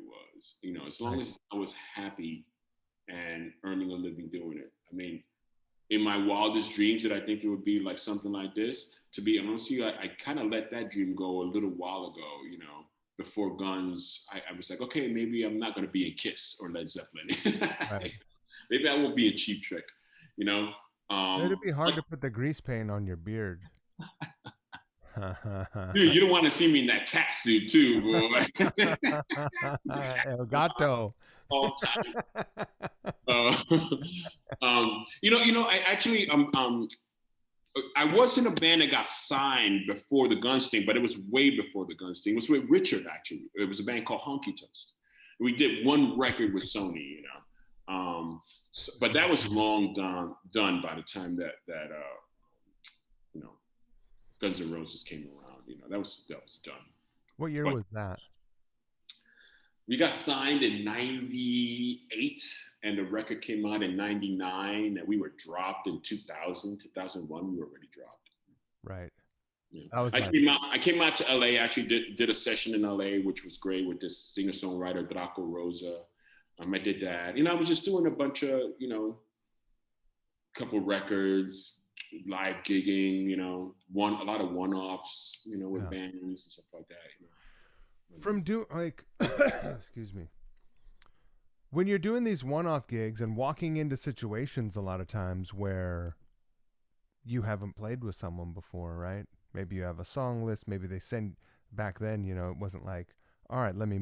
was. As long as I was happy and earning a living doing it. I mean, in my wildest dreams, that I think it would be like something like this. To be honest with you, I kind of let that dream go a little while ago. Before Guns, I was like, okay, maybe I'm not going to be in Kiss or Led Zeppelin. Right. Maybe I won't be in Cheap Trick. It'd be hard to put the grease paint on your beard. Dude, you don't want to see me in that cat suit too, boy. El gato. All time. I actually I was in a band that got signed before the Guns thing, but it was way before the Guns thing. It was with Richard, actually. It was a band called Honky Toast. We did one record with Sony, but that was long done by the time that Guns N' Roses came around. That was done. What year was that? We got signed in 98 and the record came out in 99 and we were dropped in 2000, 2001. We were already dropped. Right. Yeah. I was like, I came out to LA, actually did a session in LA, which was great with this singer-songwriter, Draco Rosa. I did that. I was just doing a bunch of, couple records, live gigging, a lot of one-offs, with yeah. bands and stuff like that. From excuse me. When you're doing these one-off gigs and walking into situations a lot of times where you haven't played with someone before, right? Maybe you have a song list. Maybe they send back then. It wasn't like, all right, let me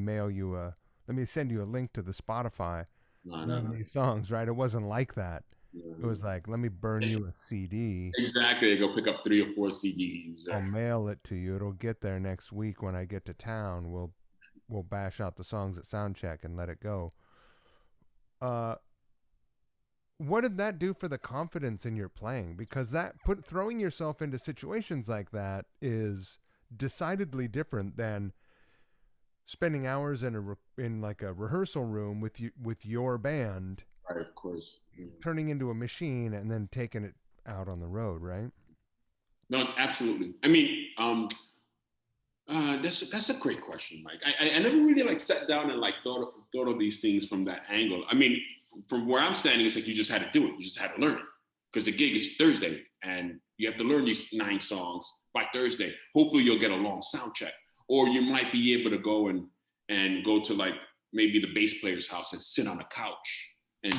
send you a link to the Spotify, learn these songs, right? It wasn't like that. It was like, let me burn you a CD. Exactly. Go pick up 3 or 4 CDs. I'll mail it to you. It'll get there next week when I get to town. We'll bash out the songs at sound check and let it go. What did that do for the confidence in your playing? Because throwing yourself into situations like that is decidedly different than spending hours in like a rehearsal room with your band, right, of course, turning into a machine and then taking it out on the road, right? No, absolutely. I mean, that's a great question, Mike. I never really like sat down and like thought of these things from that angle. I mean, from where I'm standing, it's like you just had to do it. You just had to learn it because the gig is Thursday and you have to learn these 9 songs by Thursday. Hopefully, you'll get a long sound check, or you might be able to go and go to like maybe the bass player's house and sit on a couch and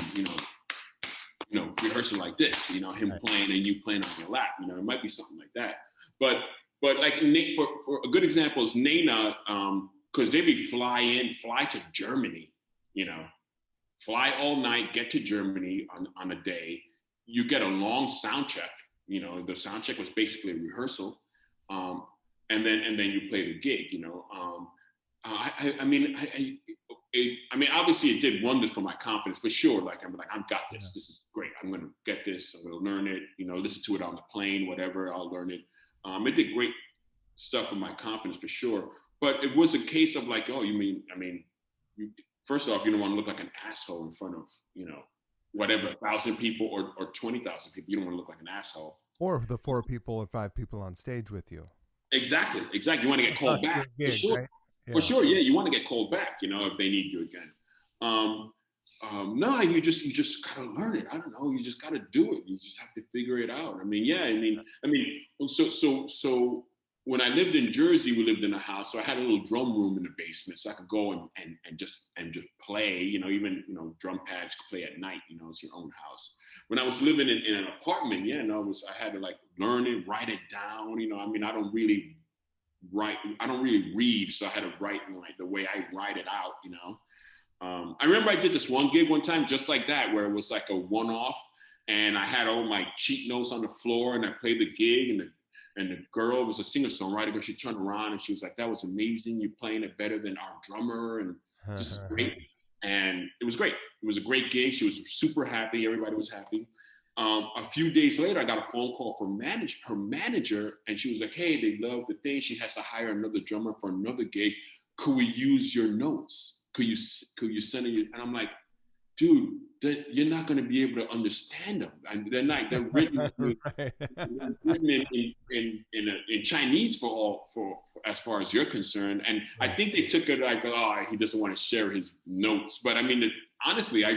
rehearsing like this. Him right. Playing and you playing on your lap. It might be something like that, but. But like for a good example is Nena, because they be fly to Germany, fly all night, get to Germany on a day. You get a long sound check. The sound check was basically a rehearsal, and then you play the gig. I mean, obviously it did wonders for my confidence for sure. Like I've got this. Yeah. This is great. I'm gonna get this. I'm gonna learn it. Listen to it on the plane, whatever. I'll learn it. It did great stuff for my confidence for sure. But it was a case of like, oh, first off, you don't want to look like an asshole in front of, whatever, 1,000 people or 20,000 people. You don't want to look like an asshole. Or the 4 people or 5 people on stage with you. Exactly. You want to get called back. Gig, for sure. Right? Yeah. For sure, yeah. You want to get called back, if they need you again. No, you just gotta learn it. I don't know. You just gotta do it. You just have to figure it out. So when I lived in Jersey, we lived in a house. So I had a little drum room in the basement, so I could go and just play. Even drum pads could play at night. It's your own house. When I was living in an apartment, I had to like learn it, write it down. I don't really write. I don't really read, so I had to write like the way I write it out. I remember I did this one gig one time just like that, where it was like a one-off, and I had all my cheat notes on the floor, and I played the gig, and the girl was a singer-songwriter, but she turned around and she was like, "That was amazing. You're playing it better than our drummer," and just great. And it was great. It was a great gig. She was super happy. Everybody was happy. A few days later, I got a phone call from her manager, and she was like, "Hey, they love the thing. She has to hire another drummer for another gig. Could we use your notes? Could you send it?" And I'm like, dude, you're not going to be able to understand them. They're written, right. written in Chinese for as far as you're concerned. And I think they took it like, oh, he doesn't want to share his notes. But honestly, I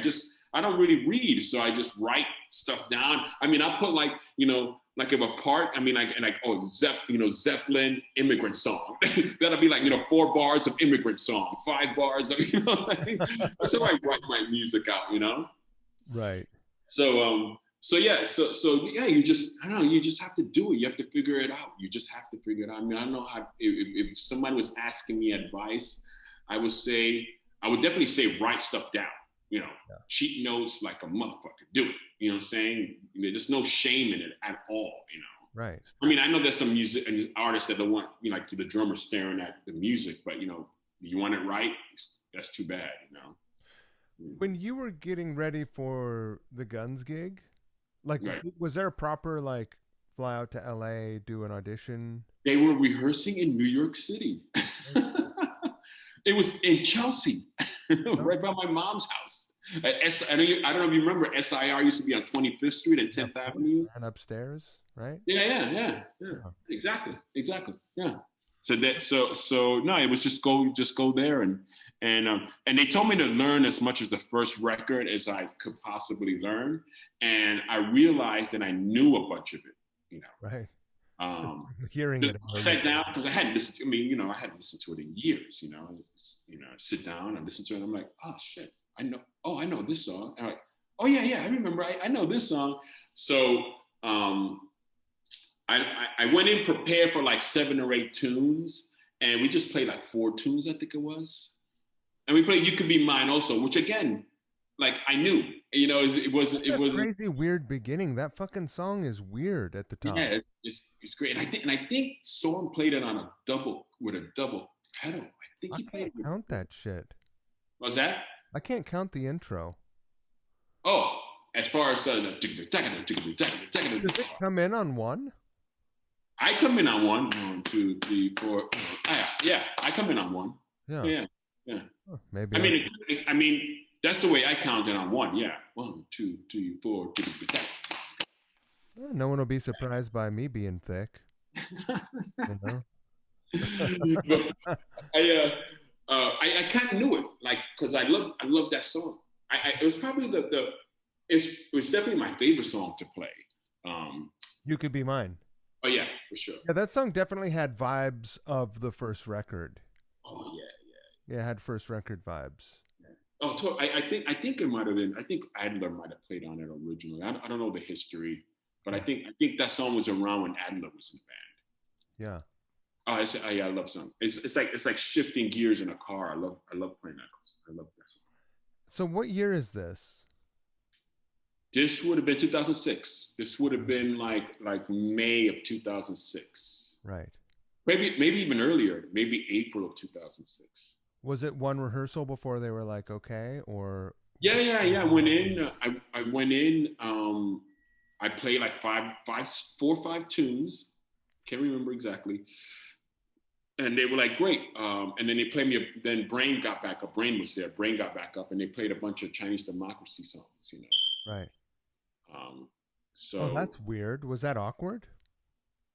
don't really read, so I just write stuff down. I'll put like if a part, Zeppelin immigrant song. That'll be like, 4 bars of immigrant song, 5 bars of, that's how I write my music out, Right. So yeah, you just have to do it. You have to figure it out. You just have to figure it out. I don't know how, if somebody was asking me advice, I would definitely say, write stuff down. Cheat notes like a motherfucker. Do it. You know what I'm saying? There's no shame in it at all. Right. I know there's some artists that don't want like the drummer staring at the music, but you want it right. That's too bad. When you were getting ready for the Guns gig, like, right. Was there a proper like fly out to LA, do an audition? They were rehearsing in New York City. It was in Chelsea, right by my mom's house. I don't know if you remember, SIR used to be on 25th Street and 10th Avenue. And upstairs, right? Yeah. Exactly. Yeah. So no, it was just go there and they told me to learn as much as the first record as I could possibly learn, and I realized that I knew a bunch of it, you know. Right. Hearing it, I sat down because I hadn't listened to. I mean, I hadn't listened to it in years. Sit down and listen to it. And I'm like, oh shit, I know. Oh, I know this song. And I'm like, oh yeah, I remember. I know this song. So I went in prepared for like 7 or 8 tunes, and we just played like 4 tunes, I think it was. And we played "You Could Be Mine" also, which again, like I knew, it was crazy weird beginning. That fucking song is weird at the top. Yeah, it's great. And I think Soren played it on a double pedal. I think he played. Can't count that shit. What's that? I can't count the intro. Oh, as far as does it come in on 1? I come in on 1, 1, 2, 3, 4. Yeah, I come in on 1. Yeah. Oh, maybe. I mean, that's the way I count it on 1. Yeah, 1, 2, 3, 4. No one will be surprised by me being thick. But I kind of knew it, like, because I love that song. It was probably it was definitely my favorite song to play. You Could Be Mine. Oh yeah, for sure. Yeah, that song definitely had vibes of the first record. Oh yeah. Yeah, it had first record vibes. Oh, I think it might have been. I think Adler might have played on it originally. I don't know the history, but I think that song was around when Adler was in the band. Yeah. Oh, I love song. It's like shifting gears in a car. I love playing that. I love that song. So what year is this? This would have been 2006. This would have been like May of 2006. Right. Maybe even earlier. Maybe April of 2006. Was it one rehearsal before they were like, okay, or? Yeah. I went in. I went in. I played like 4 or 5 tunes. Can't remember exactly. And they were like, great. And then they played me. Then Brain got back up. Brain was there. Brain got back up, and they played a bunch of Chinese democracy songs. Right. So. Oh, that's weird. Was that awkward?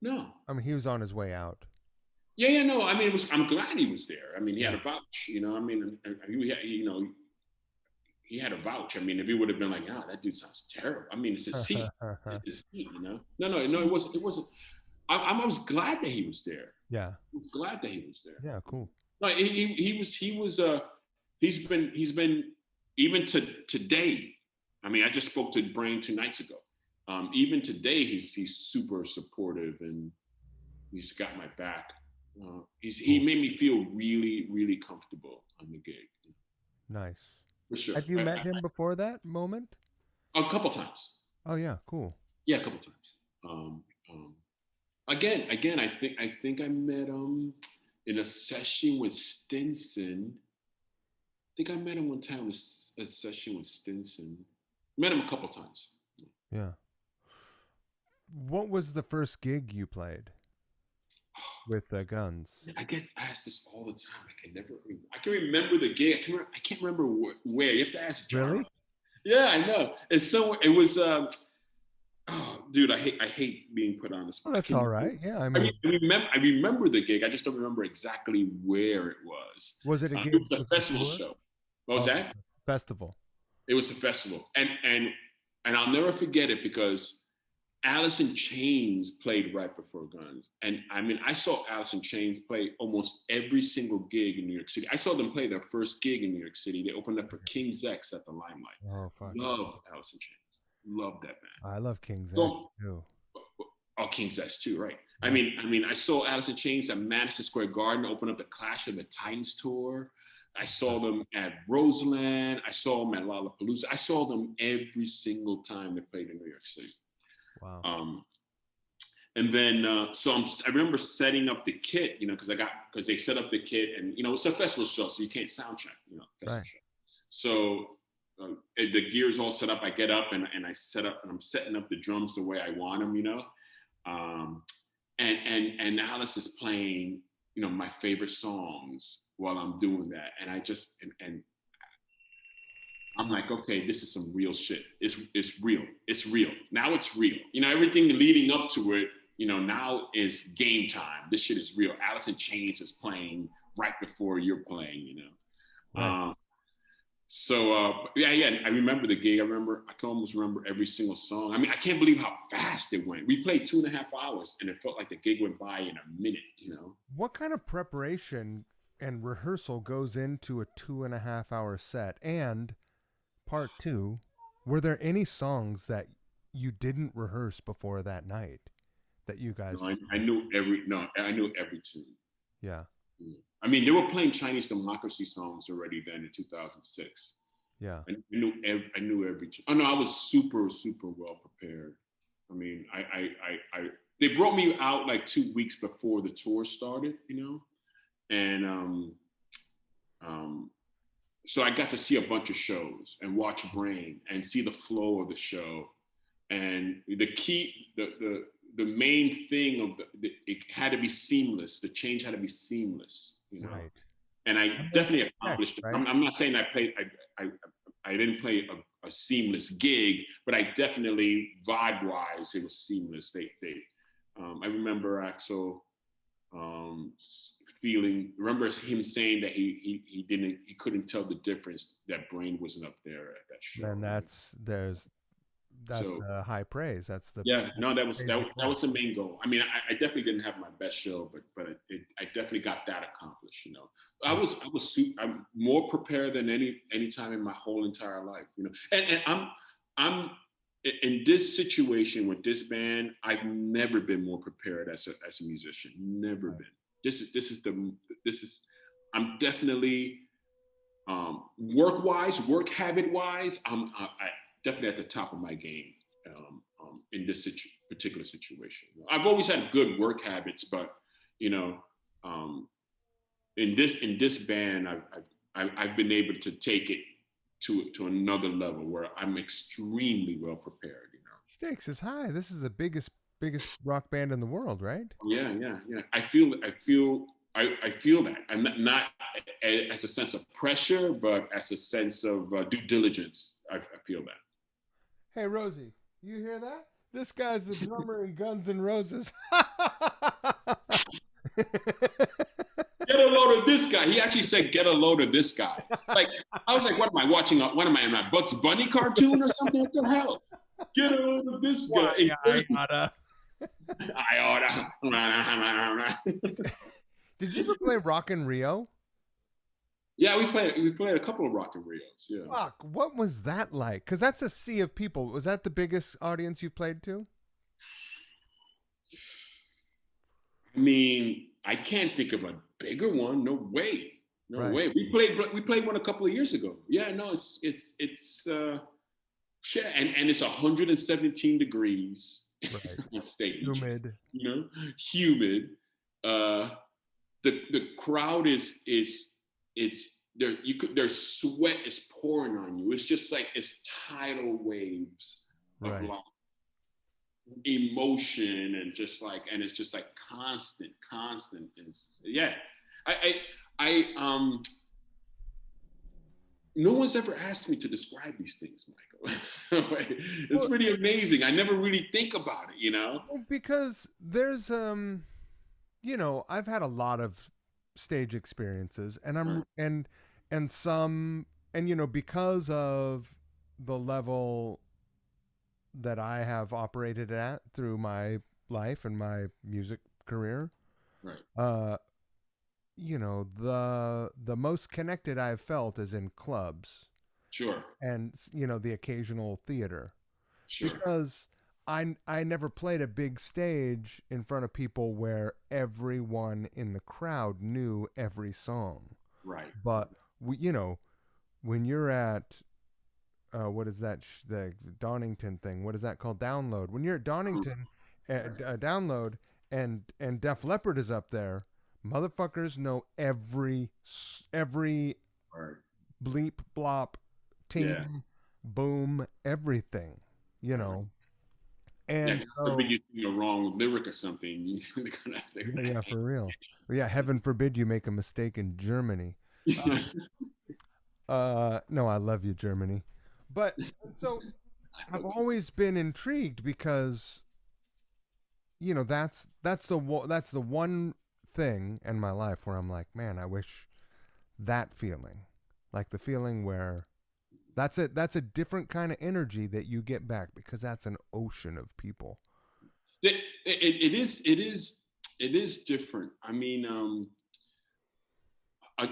No. I mean, he was on his way out. Yeah, no. I mean, I'm glad he was there. I mean, he had a vouch. I mean, he had a vouch. I mean, if he would have been like, that dude sounds terrible. I mean, it's his seat. It's his seat. No. It wasn't. I was glad that he was there. Yeah. I was glad that he was there. Yeah, cool. No, he's been even to today. I mean, I just spoke to Brain 2 nights ago. Even today, he's super supportive and he's got my back. He made me feel really, really comfortable on the gig. Nice. For sure. Have you met him before that moment? A couple times. Oh yeah, cool. Yeah, a couple times. Again, I think I met him in a session with Stinson. I think I met him one time in a session with Stinson. Met him a couple times. Yeah. What was the first gig you played with the Guns? I get asked this all the time. I can remember the gig. I can't remember where. You have to ask John. Really? Yeah, I know. It's somewhere. It was. Dude, I hate being put on the spot. Oh, that's all right. Yeah, I remember the gig. I just don't remember exactly where it was. Was it a gig? It was a festival show. What was that? Festival. It was a festival, and I'll never forget it because Alice in Chains played right before Guns. And I mean, I saw Alice in Chains play almost every single gig in New York City. I saw them play their first gig in New York City. They opened up for King's X at the Limelight. Oh, fuck. Loved Alice in Chains. Loved that band. I love King's X too. Oh, King's X too, right? I mean, I saw Alice in Chains at Madison Square Garden open up the Clash of the Titans tour. I saw them at Roseland. I saw them at Lollapalooza. I saw them every single time they played in New York City. Wow. And then, I remember setting up the kit, because they set up the kit, and it's a festival show, so you can't sound check, festival right. show. So the gear's all set up. I get up and I set up, and I'm setting up the drums the way I want them, and Alice is playing my favorite songs while I'm doing that. And I just, and I'm like, okay, this is some real shit. It's real. It's real. Now it's real. Everything leading up to it, now is game time. This shit is real. Alice in Chains is playing right before you're playing. Right. Yeah, I remember the gig. I can almost remember every single song. I mean, I can't believe how fast it went. We played 2.5 hours, and it felt like the gig went by in a minute. What kind of preparation and rehearsal goes into a 2.5 hour set? And part two, were there any songs that you didn't rehearse before that night that you guys No, just I played? knew every tune. Yeah. I mean, they were playing Chinese democracy songs already then in 2006. Yeah. I knew every tune. Oh no, I was super super well prepared. I mean, they brought me out like 2 weeks before the tour started. And um, so I got to see a bunch of shows and watch Brain and see the flow of the show. And the main thing of it had to be seamless. The change had to be seamless. Right. And I And there's definitely tech, accomplished it. right? I'm not saying I didn't play a seamless gig, but I definitely vibe wise it was seamless. I remember Axel remember him saying that he couldn't tell the difference that Brain wasn't up there at that show. Then that's So high praise. yeah, That's no, the that crazy that part. was the main goal. I mean, I definitely didn't have my best show, but I definitely got that accomplished. Yeah. I'm more prepared than any time in my whole entire life. And I'm in this situation with this band. I've never been more prepared as a musician. Never Right. been. This is I'm definitely work habit wise. I definitely at the top of my game in this particular situation. I've always had good work habits, but you know, um, in this band, I've been able to take it to another level where I'm extremely well prepared. Stakes is high. This is the biggest rock band in the world, right? Yeah. I feel that. I'm not as a sense of pressure, but as a sense of due diligence. I feel that. Hey Rosie, you hear that? This guy's the drummer in Guns N' Roses. Get a load of this guy. He actually said, "Get a load of this guy." Like I was like, "What am I watching? What am I in a Bugs Bunny cartoon or something? What the hell? Get a load of this guy." Why, I gotta. I oughta. Did you ever play Rock in Rio? Yeah, we played a couple of Rock and Rios. Yeah. Fuck, what was that like? Because that's a sea of people. Was that the biggest audience you've played to? I mean, I can't think of a bigger one. No way. No Right, way. We played one a couple of years ago. Yeah, no, it's shit, and it's 117 degrees right. on stage. Humid. Humid. Uh, the crowd is it's there. Their sweat is pouring on you. It's just like it's tidal waves of Right. like emotion and it's just like constant. Yeah. I no one's ever asked me to describe these things, Michael. It's Well, pretty amazing. I never really think about it. because there's I've had a lot of stage experiences, and Right, and some, and because of the level that I have operated at through my life and my music career, right, uh the most connected I've felt is in clubs sure, and the occasional theater, sure, because I never played a big stage in front of people where everyone in the crowd knew every song. right, But when you're at what is that the Donington thing? What is that called? Download. When you're at Donington, right, Download, and Def Leppard is up there, motherfuckers know every right, bleep, blop, yeah, ting, boom, everything. You right. know, Yeah, And God forbid so, you sing a wrong lyric or something. yeah, yeah, for real. Yeah, heaven forbid you make a mistake in Germany. No, I love you, Germany. But so I've always been intrigued because that's the one thing in my life where I'm like, man, I wish that feeling, like the feeling where that's a different kind of energy that you get back because that's an ocean of people. It is different. I mean,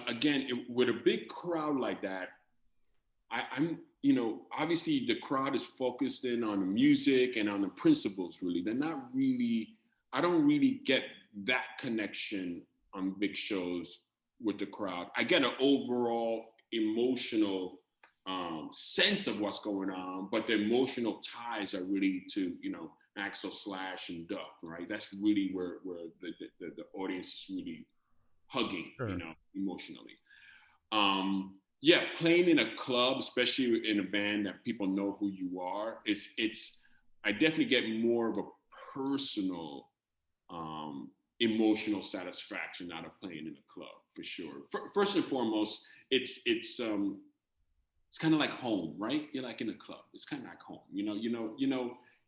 again, with a big crowd like that, I'm, obviously the crowd is focused in on the music and on the principles. Really, they're not really. I don't really get that connection on big shows with the crowd. I get an overall emotional sense of what's going on, but the emotional ties are really to Axel Slash and Duff, right? That's really where the audience is really hugging, Sure. emotionally. Yeah, playing in a club, especially in a band that people know who you are, it's I definitely get more of a personal emotional satisfaction out of playing in a club for sure. First and foremost, it's kind of like home, right? You're like in a club. It's kind of like home.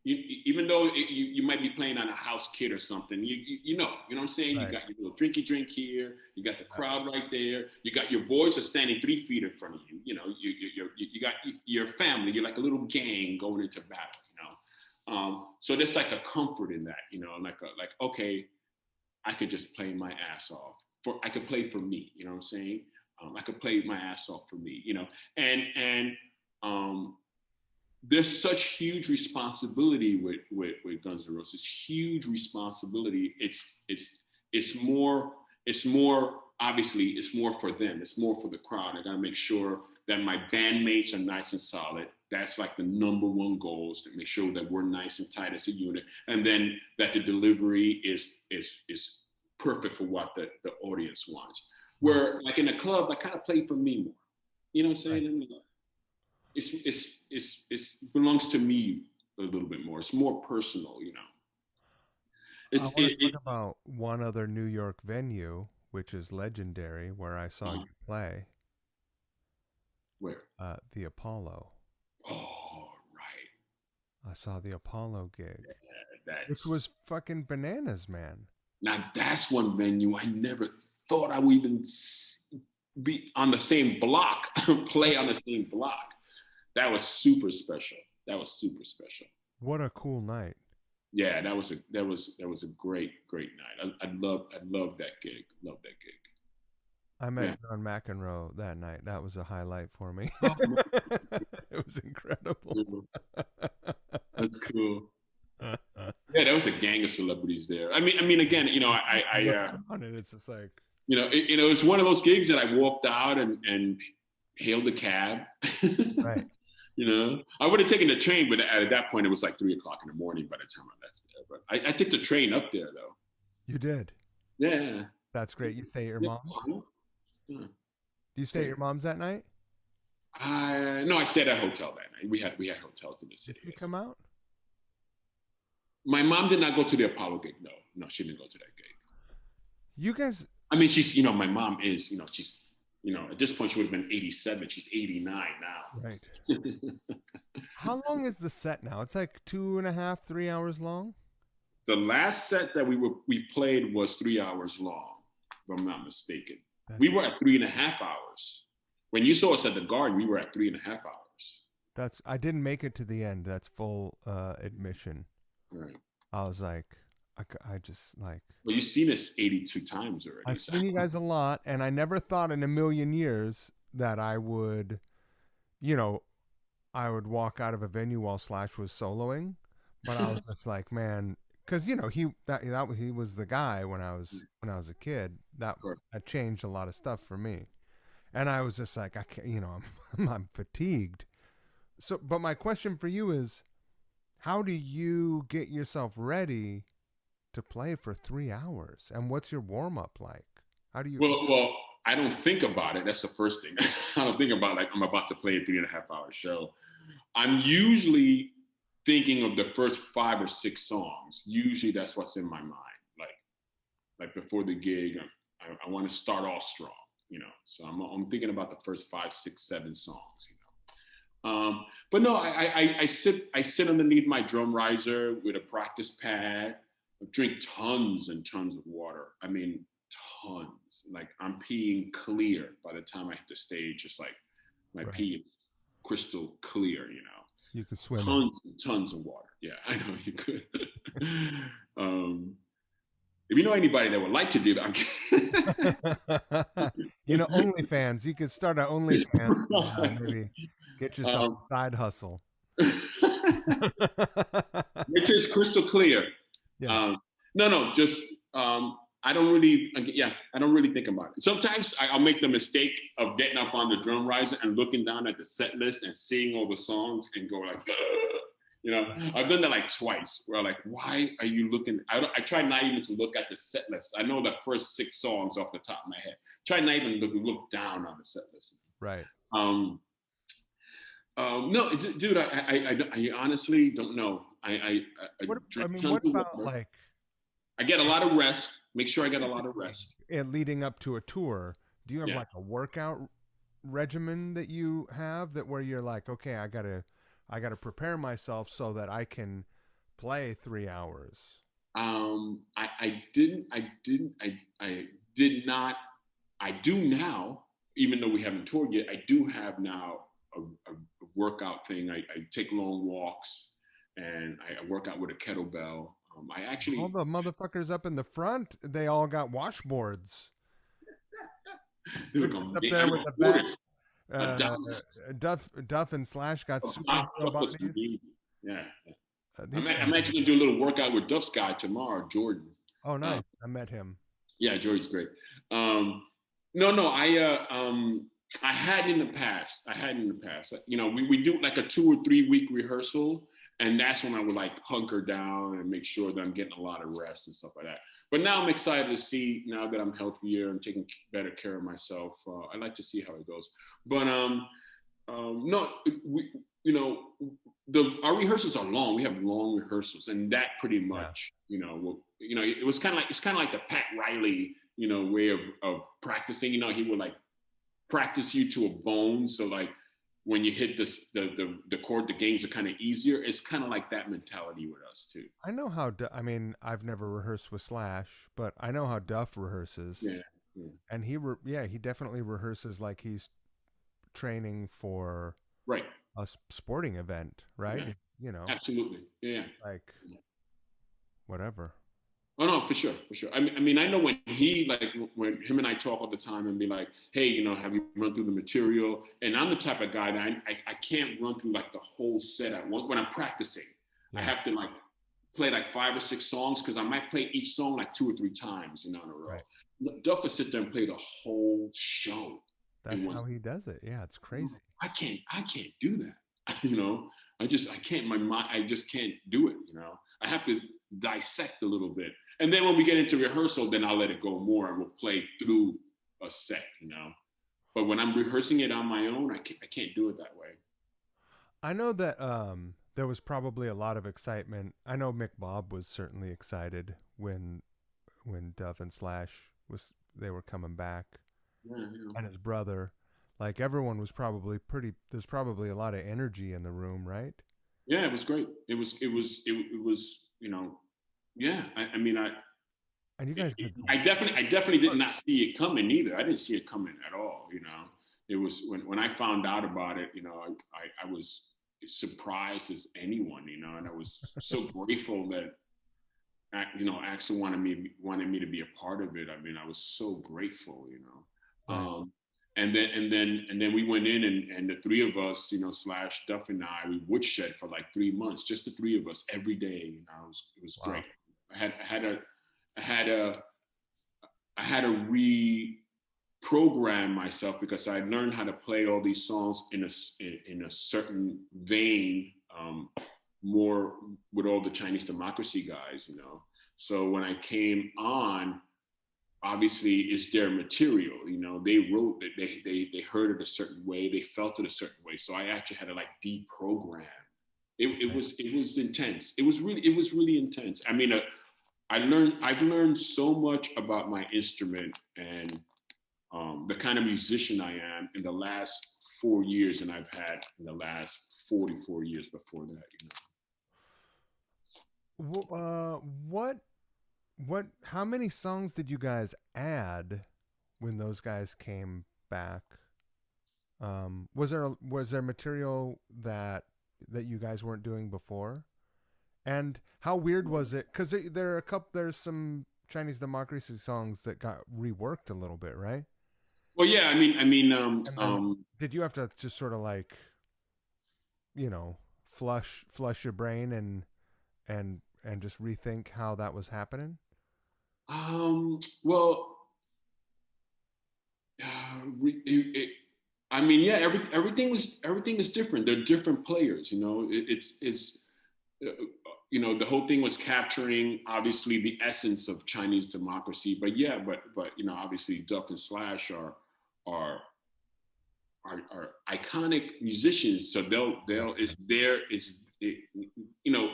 Even though you might be playing on a house kit or something, you know what I'm saying? You Right. got your little drinky drink here. You got the crowd right there. You got your boys are standing 3 feet in front of you. You got your family. You're like a little gang going into battle. So there's like a comfort in that. Like okay, I could just play my ass off. I could play for me. You know what I'm saying? I could play my ass off for me. And um, there's such huge responsibility with Guns N' Roses. Huge responsibility. It's more obviously it's more for them. It's more for the crowd. I got to make sure that my bandmates are nice and solid. That's like the number one goal, is to make sure that we're nice and tight as a unit, and then that the delivery is perfect for what the audience wants. Right. Where like in a club, I kind of play for me more. You know what I'm Right. saying? It's belongs to me a little bit more. It's more personal. I It's want to it, talk it about one other New York venue, which is legendary, where I saw uh, you play, where the Apollo. oh right, I saw the Apollo gig, which that's was fucking bananas, man. now that's one venue I never thought I would even be on the same block, play on the same block. That was super special. That was super special. What a cool night. Yeah, that was a great night. I love that gig. Love that gig. I Yeah. met John McEnroe that night. That was a highlight for me. Oh, It was incredible. cool. That's cool. Yeah, there was a gang of celebrities there. I mean, again, Look on it, it's just like, it's one of those gigs that I walked out and hailed a cab. right. I would have taken the train, but at that point, it was like 3 o'clock in the morning by the time I left there. But I took the train up there, though. You did. Yeah. That's great. You stay at your Yeah. mom's? Yeah. Do you stay at your mom's that night? No, I stayed at a hotel that night. We had hotels in the Did city. she come out? My mom did not go to the Apollo gig. No, she didn't go to that gig. You guys, I mean, my mom is, she's, at this point she would have been 87. She's 89 right. now. How long is the set now? It's like 2.5, 3 hours long. The last set that we played was 3 hours long, if I'm not mistaken. We That's were at 3.5 hours. When you saw us at the Garden, we were at 3.5 hours. I didn't make it to the end. That's full admission. Right. I was like, I just like. Well, you've seen us 82 times already. I've So. seen you guys a lot, and I never thought in a million years that I would, you know, I would walk out of a venue while Slash was soloing. But I was just like, man, because he was the guy when I was a kid. That changed a lot of stuff for me, and I was just like, I can't, I'm fatigued. So, but my question for you is, how do you get yourself ready to play for 3 hours? And what's your warm up like? How do you? Well, I don't think about it. That's the first thing. I don't think about like I'm about to play a 3.5 hour show. I'm usually thinking of the first 5 or 6 songs. Usually that's what's in my mind. Like before the gig, I want to start off strong, you know. So I'm thinking about the first 5, 6, 7 songs, you know. But no, I sit underneath my drum riser with a practice pad, drink tons and tons of water. I mean, tons. Like I'm peeing clear by the time I hit the stage. It's like my pee is crystal clear, you know. You could swim. Tons and tons of water. Yeah, I know you could. If you know anybody that would like to do that, you know, OnlyFans. You could start an OnlyFans. Maybe get yourself a side hustle. It is crystal clear. Yeah. No, just I don't really think about it. Sometimes I'll make the mistake of getting up on the drum riser and looking down at the set list and seeing all the songs and go like, you know, I've done that like twice where I'm like, why are you looking? I try not even to look at the set list. I know the first 6 songs off the top of my head. Try not even to look down on the set list. Right. No, dude, I honestly don't know. What about water. Like? I get a lot of rest. Make sure I get a lot of rest. And leading up to a tour, do you have like a workout regimen that you have that where you're like, okay, I gotta prepare myself so that I can play 3 hours? I did not. I do now, even though we haven't toured yet. I do have now a workout thing. I take long walks and I work out with a kettlebell. I actually all the motherfuckers up in the front, they all got washboards. Look, up there with the back. Duff and Slash got super bodies. Yeah. I'm actually gonna do a little workout with Duff's guy tomorrow, Jordan. Oh, nice. I met him. Yeah, Jordan's great. I had in the past. You know, we do like a 2 or 3 week rehearsal, and that's when I would like hunker down and make sure that I'm getting a lot of rest and stuff like that. But now I'm excited to see, now that I'm healthier and taking better care of myself. I like to see how it goes. But no, our rehearsals are long. We have long rehearsals, and that pretty much, it was kind of like the Pat Riley, way of practicing. He would like practice you to a bone. So like when you hit the chord, the games are kind of easier. It's kind of like that mentality with us too. I know how. I've never rehearsed with Slash, but I know how Duff rehearses. Yeah. And he definitely rehearses like he's training for a sporting event, right? Yeah. Absolutely. Yeah. Like whatever. Oh no, for sure. I know when him and I talk all the time and be like, hey, have you run through the material? And I'm the type of guy that I can't run through like the whole set at once when I'm practicing. Yeah. I have to like play like 5 or 6 songs because I might play each song like 2 or 3 times, in a row. Right. Duff will sit there and play the whole show. That's how he does it. Yeah, it's crazy. I can't do that. I can't. My mind, I just can't do it. I have to dissect a little bit. And then when we get into rehearsal, then I'll let it go more and we'll play through a set, But when I'm rehearsing it on my own, I can't do it that way. I know that there was probably a lot of excitement. I know Mick Bob was certainly excited when Duff and Slash they were coming back. Yeah. And his brother. Like everyone was probably there's probably a lot of energy in the room, right? Yeah, it was great. It was, yeah. And you guys did. I definitely did not see it coming either. I didn't see it coming at all. It was when I found out about it. I was surprised as anyone. And I was so grateful that Axel wanted me to be a part of it. I was so grateful. And then we went in and the 3 of us, Slash, Duff, and I, we woodshed for like 3 months, just the 3 of us every day. It was wow. Great. I had to reprogram myself because I learned how to play all these songs in a certain vein, more with all the Chinese democracy guys, So when I came on, obviously it's their material, they wrote it, they heard it a certain way, they felt it a certain way. So I actually had to like deprogram It was intense. It was really intense. I mean, I've learned so much about my instrument and the kind of musician I am in the last 4 years than I've had in the last 44 years before that. You know. What how many songs did you guys add when those guys came back? Was there material that you guys weren't doing before? And how weird was it? Because there's some Chinese democracy songs that got reworked a little bit, right? Well, yeah, And then did you have to just sort of like, you know, flush your brain and just rethink how that was happening? well, I mean, yeah, everything is different. They're different players, you know. It's uh, you know, the whole thing was capturing obviously the essence of Chinese democracy, but yeah, but you know, obviously Duff and Slash are are iconic musicians, so they'll is there is it, you know,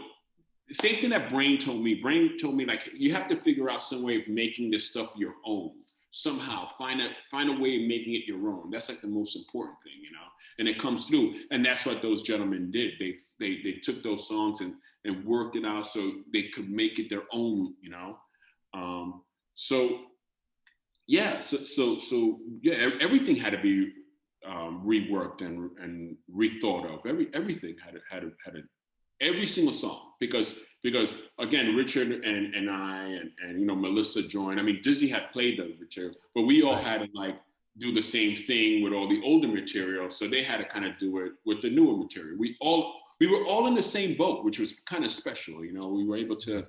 same thing that Brain told me. Brain told me like you have to figure out some way of making this stuff your own somehow. Find a way of making it your own. That's like the most important thing, you know. And it comes through, and that's what those gentlemen did. They took those songs and worked it out so they could make it their own, you know. So yeah, so yeah, everything had to be reworked and rethought of. Everything had a every single song because again Richard and I and you know Melissa joined. I mean Dizzy had played the material, but we all had to like do the same thing with all the older material, so they had to kind of do it with the newer material. We were all in the same boat, which was kind of special. You know, we were able to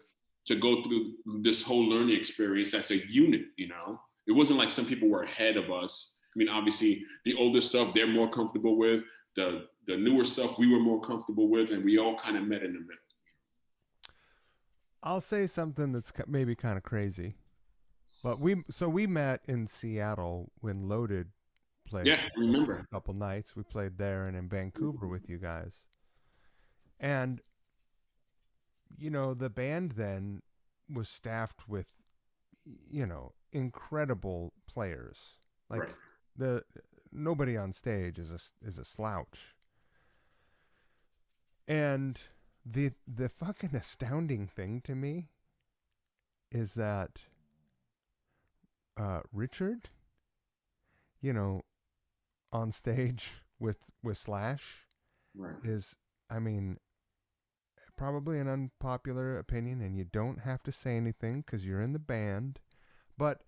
go through this whole learning experience as a unit. You know, it wasn't like some people were ahead of us. I mean, obviously the older stuff they're more comfortable with. The newer stuff we were more comfortable with, and we all kind of met in the middle. I'll say something that's maybe kind of crazy, but we met in Seattle when Loaded played Yeah, I remember. a couple nights. We played there and in Vancouver with you guys. And you know, the band then was staffed with you know, incredible players. Like Right. the nobody on stage is a slouch. And the fucking astounding thing to me is that Richard, you know, on stage with Slash Right. is, I mean, probably an unpopular opinion, and you don't have to say anything because you're in the band. But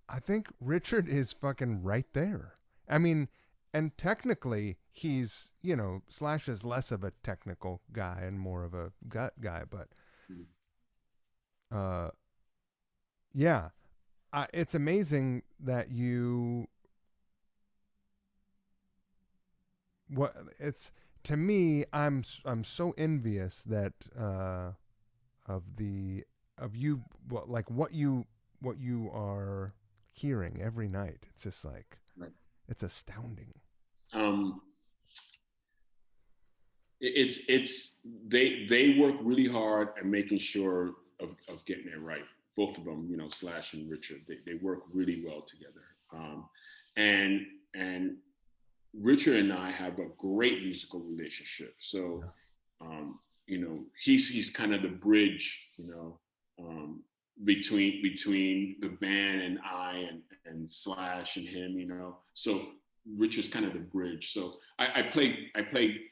I think Richard is fucking right there. I mean, and technically, he's, you know, Slash is less of a technical guy and more of a gut guy, but uh, yeah, it's amazing that you what it's to me. I'm so envious that of the of you what you are hearing every night. It's just like Right. it's astounding. Um, it's they work really hard at making sure of getting it right. Both of them, you know, Slash and Richard, they work really well together. And and Richard and I have a great musical relationship. So, you know, he's kind of the bridge, you know, between the band and I and Slash and him, you know. So Richard's kind of the bridge. So I play,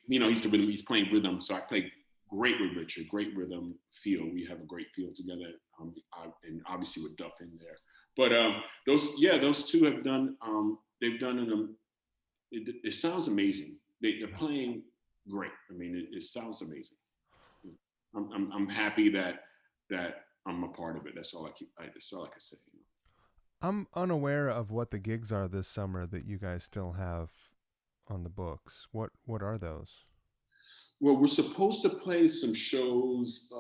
you know, he's playing rhythm. So I play great with Richard, great rhythm feel. We have a great feel together, and obviously with Duff in there. But those two have done, they've done it sounds amazing. They're playing great. I mean, it sounds amazing. I'm happy that I'm a part of it. That's all I can say. You know? I'm unaware of what the gigs are this summer that you guys still have on the books. What are those? Well, we're supposed to play some shows.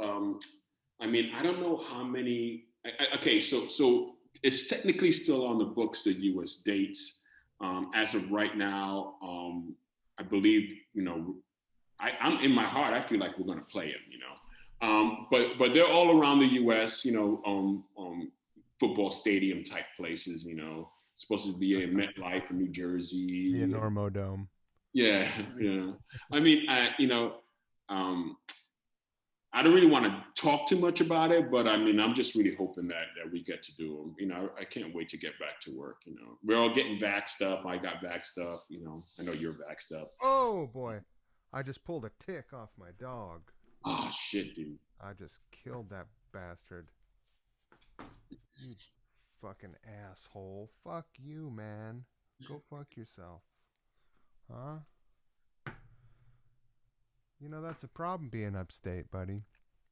I mean, I don't know how many. Okay, so it's technically still on the books, the U.S. dates. As of right now, I believe you know I'm in my heart, I feel like we're going to play them, but they're all around the U.S., football stadium type places, supposed to be in MetLife in New The Jersey. Enormo Dome. Yeah, yeah. I mean, I don't really want to talk too much about it, but I mean, I'm just really hoping that we get to do them. I can't wait to get back to work. We're all getting vaxxed up. I got vaxxed up. I know you're vaxxed up. Oh boy, I just pulled a tick off my dog. Oh shit, dude. I just killed that bastard. You fucking asshole. Fuck you, man. Go fuck yourself. Huh? That's a problem being upstate, buddy.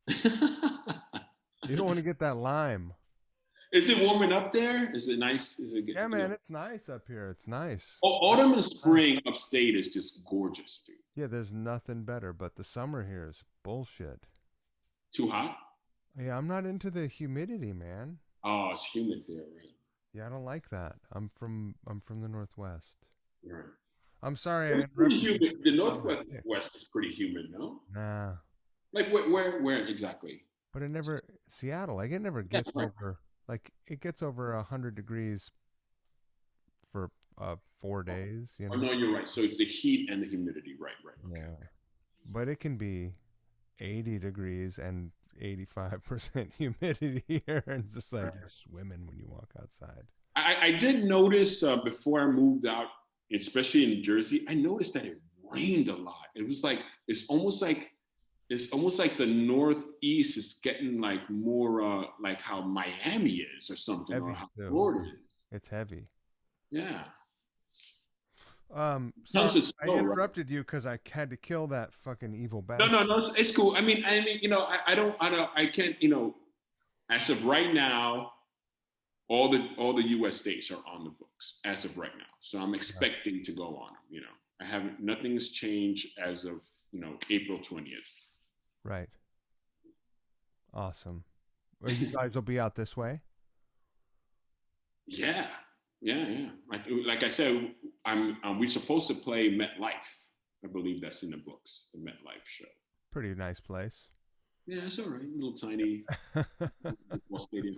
You don't want to get that Lyme. Is it warming up there? Is it nice? Is it good? Yeah, man, it's nice up here. It's nice. Autumn and spring upstate is just gorgeous, dude. Yeah, there's nothing better, but the summer here is bullshit. Too hot? Yeah, I'm not into the humidity, man. Oh, it's humid there, right? Yeah, I don't like that. I'm from the Northwest. Right. I'm sorry. It's pretty humid. The Northwest is pretty humid, no? Nah. Like where exactly? But Seattle, like it never gets over, like it gets over 100 degrees for 4 days. Oh, no, you're right. So it's the heat and the humidity, right? Okay. Yeah. But it can be 80 degrees and 85% humidity here, and it's just like you're swimming when you walk outside. I did notice before I moved out, especially in Jersey, I noticed that it rained a lot. It was like it's almost like the Northeast is getting like more like how Miami is or something, Heavy or how too. Florida is. It's heavy. Yeah. So I interrupted you because I had to kill that fucking evil bastard. No, it's cool. I mean, I can't, as of right now, all the U.S. states are on the books as of right now. So I'm expecting to go on them. Nothing's changed as of, April 20th. Right. Awesome. Well, you guys will be out this way? Yeah. Like I said, we're supposed to play MetLife. I believe that's in the books, the MetLife show. Pretty nice place. Yeah, it's all right. A little tiny football stadium.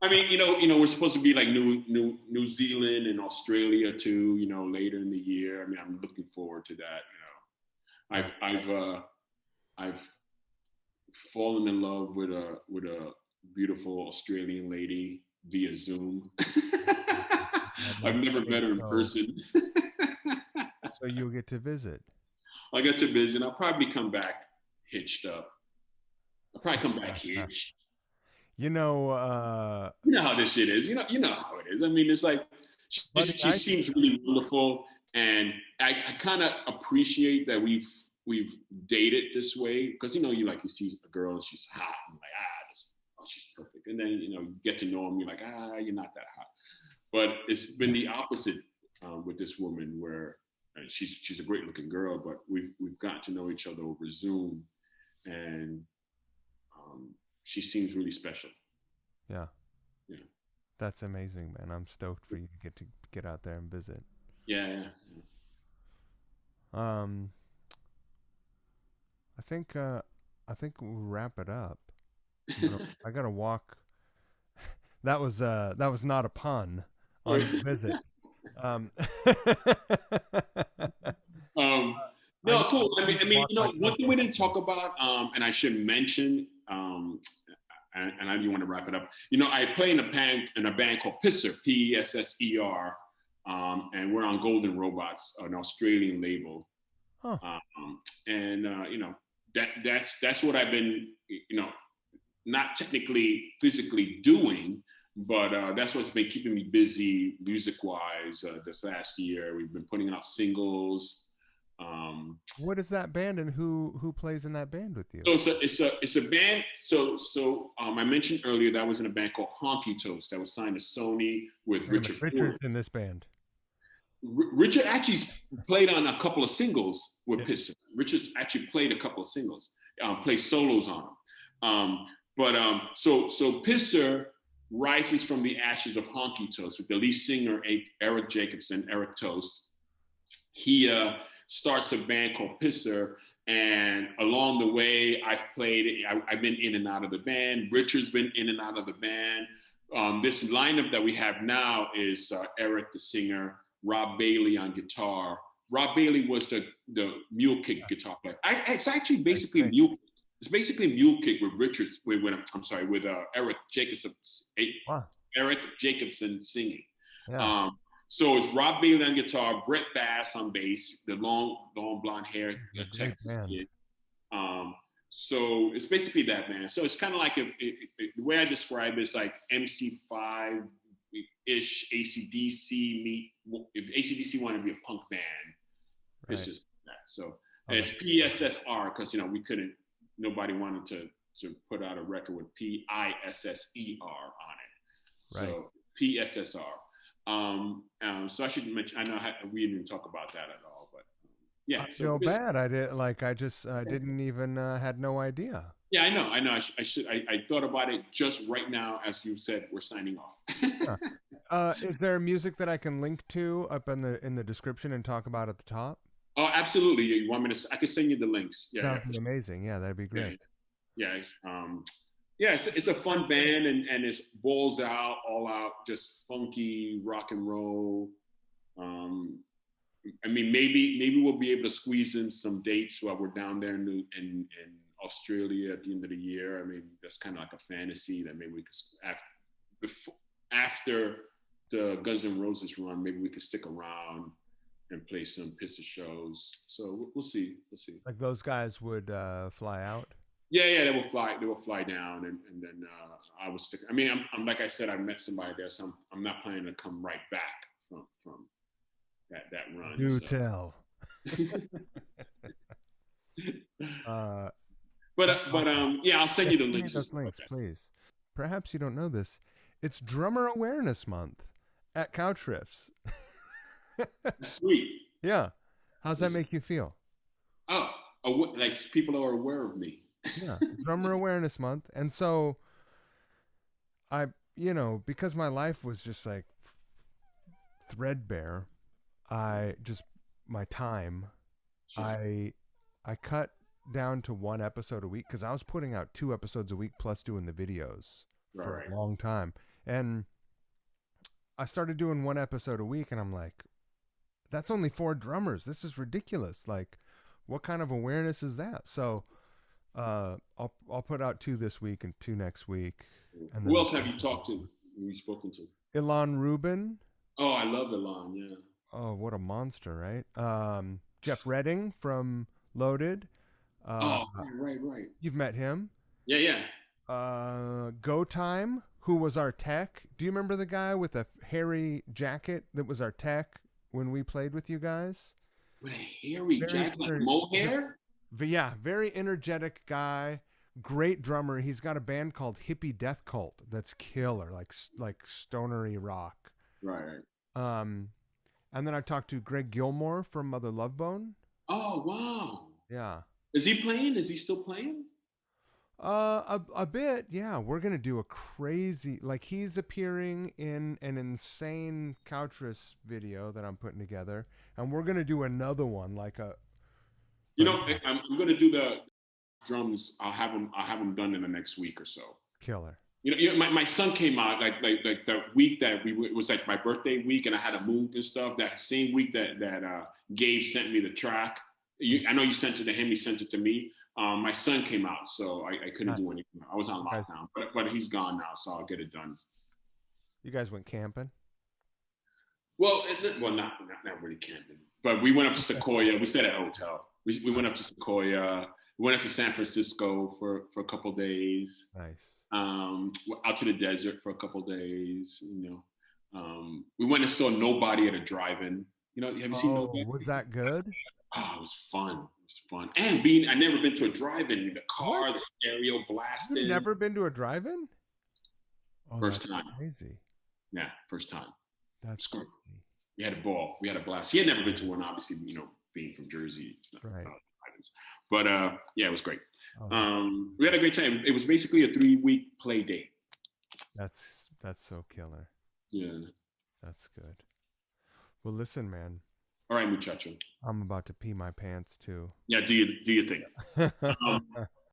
I mean, we're supposed to be like New Zealand and Australia too. Later in the year. I mean, I'm looking forward to that. I've fallen in love with a beautiful Australian lady via Zoom. I've never met her in person. So you'll get to visit. I get to visit. I'll probably come back hitched up. I'll probably come back hitched. You know how this shit is. You know how it is. I mean, it's like she seems really wonderful, and I kind of appreciate that we've dated this way because you see a girl and she's hot and like she's perfect, and then you get to know them, you're like you're not that hot. But it's been the opposite with this woman where she's a great looking girl, but we've gotten to know each other over Zoom, and she seems really special. Yeah. That's amazing, man. I'm stoked for you to get out there and visit. Yeah. I think we'll wrap it up. I gotta walk. That was not a pun on your visit. No, cool. I mean, one thing we didn't talk about, and I should mention, and I do want to wrap it up. I play in a band called PSSR, PSSER, and we're on Golden Robots, an Australian label. Huh. That's what I've been, not technically physically doing, but that's what's been keeping me busy music-wise this last year. We've been putting out singles. What is that band, and who plays in that band with you? So it's a band. So I mentioned earlier that I was in a band called Honky Toast that was signed to Sony with Richard. Richard's in this band. Richard actually played on a couple of singles with PSSR. Richard's actually played a couple of singles, played solos on them. So PSSR rises from the ashes of Honky Toast with the lead singer Eric Jacobson, Eric Toast. He starts a band called Pisser. And along the way, I've been in and out of the band. Richard's been in and out of the band. This lineup that we have now is Eric, the singer, Rob Bailey on guitar. Rob Bailey was the mule kick guitar player. It's actually basically mule. It's basically mule kick with Richards. With Eric Jacobson. Wow. Eric Jacobson singing. Yeah. So it's Rob Bailey on guitar, Brett Bass on bass, the long blonde hair Texas kid. So it's basically that, man. So it's kind of like the way I describe it is like MC5-ish AC/DC meet. If AC/DC wanted to be a punk band, it's just that. So it's PSSR because nobody wanted to put out a record with PISSER on it. Right. So PSSR. So I should mention. I know we didn't talk about that at all, but yeah. I feel bad. I didn't even had no idea. Yeah, I know. I thought about it just right now as you said we're signing off. Is there music that I can link to up in the description and talk about at the top? Oh, absolutely. You want me to? I can send you the links. Yeah, that'd be amazing. Yeah, that'd be great. Yeah. It's a fun band and it's balls out, all out, just funky rock and roll. I mean, maybe we'll be able to squeeze in some dates while we're down there in Australia at the end of the year. I mean, that's kind of like a fantasy that maybe we could after the Guns N' Roses run, maybe we could stick around and play some Pisser shows. So we'll see. Like those guys would fly out. Yeah, they will fly down, and then I was stick. I mean, I'm like I said, I met somebody there, so I'm not planning to come right back from that run. Do tell. Yeah, I'll send you the links. Please. Perhaps you don't know this. It's Drummer Awareness Month at Couch Riffs. Sweet. Yeah. How's that make you feel? Oh, like people are aware of me. Yeah, Drummer Awareness Month. And so because my life was just like threadbare, my time, sure. I cut down to one episode a week because I was putting out 2 episodes a week plus doing the videos for a long time. And I started doing 1 episode a week and I'm like, that's only 4 drummers. This is ridiculous. Like, what kind of awareness is that? So I'll put out 2 this week and 2 next week. And who else have you talked to? Who you spoken to? Ilan Rubin. Oh, I love Ilan. Yeah. Oh, what a monster, right? Jeff Redding from Loaded. Right. You've met him. Yeah. Go Time, who was our tech. Do you remember the guy with a hairy jacket that was our tech when we played with you guys? With a hairy jacket, like mohair? Yeah, very energetic guy. Great drummer. He's got a band called Hippie Death Cult that's killer, like stonery rock. Right. And then I talked to Greg Gilmore from Mother Love Bone. Oh, wow. Yeah. Is he playing? Is he still playing? A bit, yeah. We're gonna do a crazy, like he's appearing in an insane Couchris video that I'm putting together, and we're gonna do another one like a. I'm gonna do the drums. I'll have them done in the next week or so. Killer. My son came out like the week that it was like my birthday week, and I had to move and stuff. That same week that Gabe sent me the track. I know you sent it to him. He sent it to me. My son came out, so I couldn't do anything. I was on lockdown, but he's gone now, so I'll get it done. You guys went camping? Well, not really camping, but we went up to Sequoia. We stayed at a hotel. We went up to Sequoia. We went up to San Francisco for a couple of days. Nice. Out to the desert for a couple of days. We went and saw Nobody at a drive-in. Have you seen Nobody? Was that good? Oh, it was fun. And I never been to a drive-in in the car, the stereo blasting. You've never been to a drive-in? Oh, first time. Crazy. Yeah, first time. That's crazy. We had a ball. We had a blast. He had never been to one, obviously, being from Jersey. Right. But yeah, it was great. We had a great time. It was basically a 3-week play date. That's so killer. Yeah. That's good. Well, listen, man. All right, muchacho. I'm about to pee my pants too. Yeah, do you think? Um,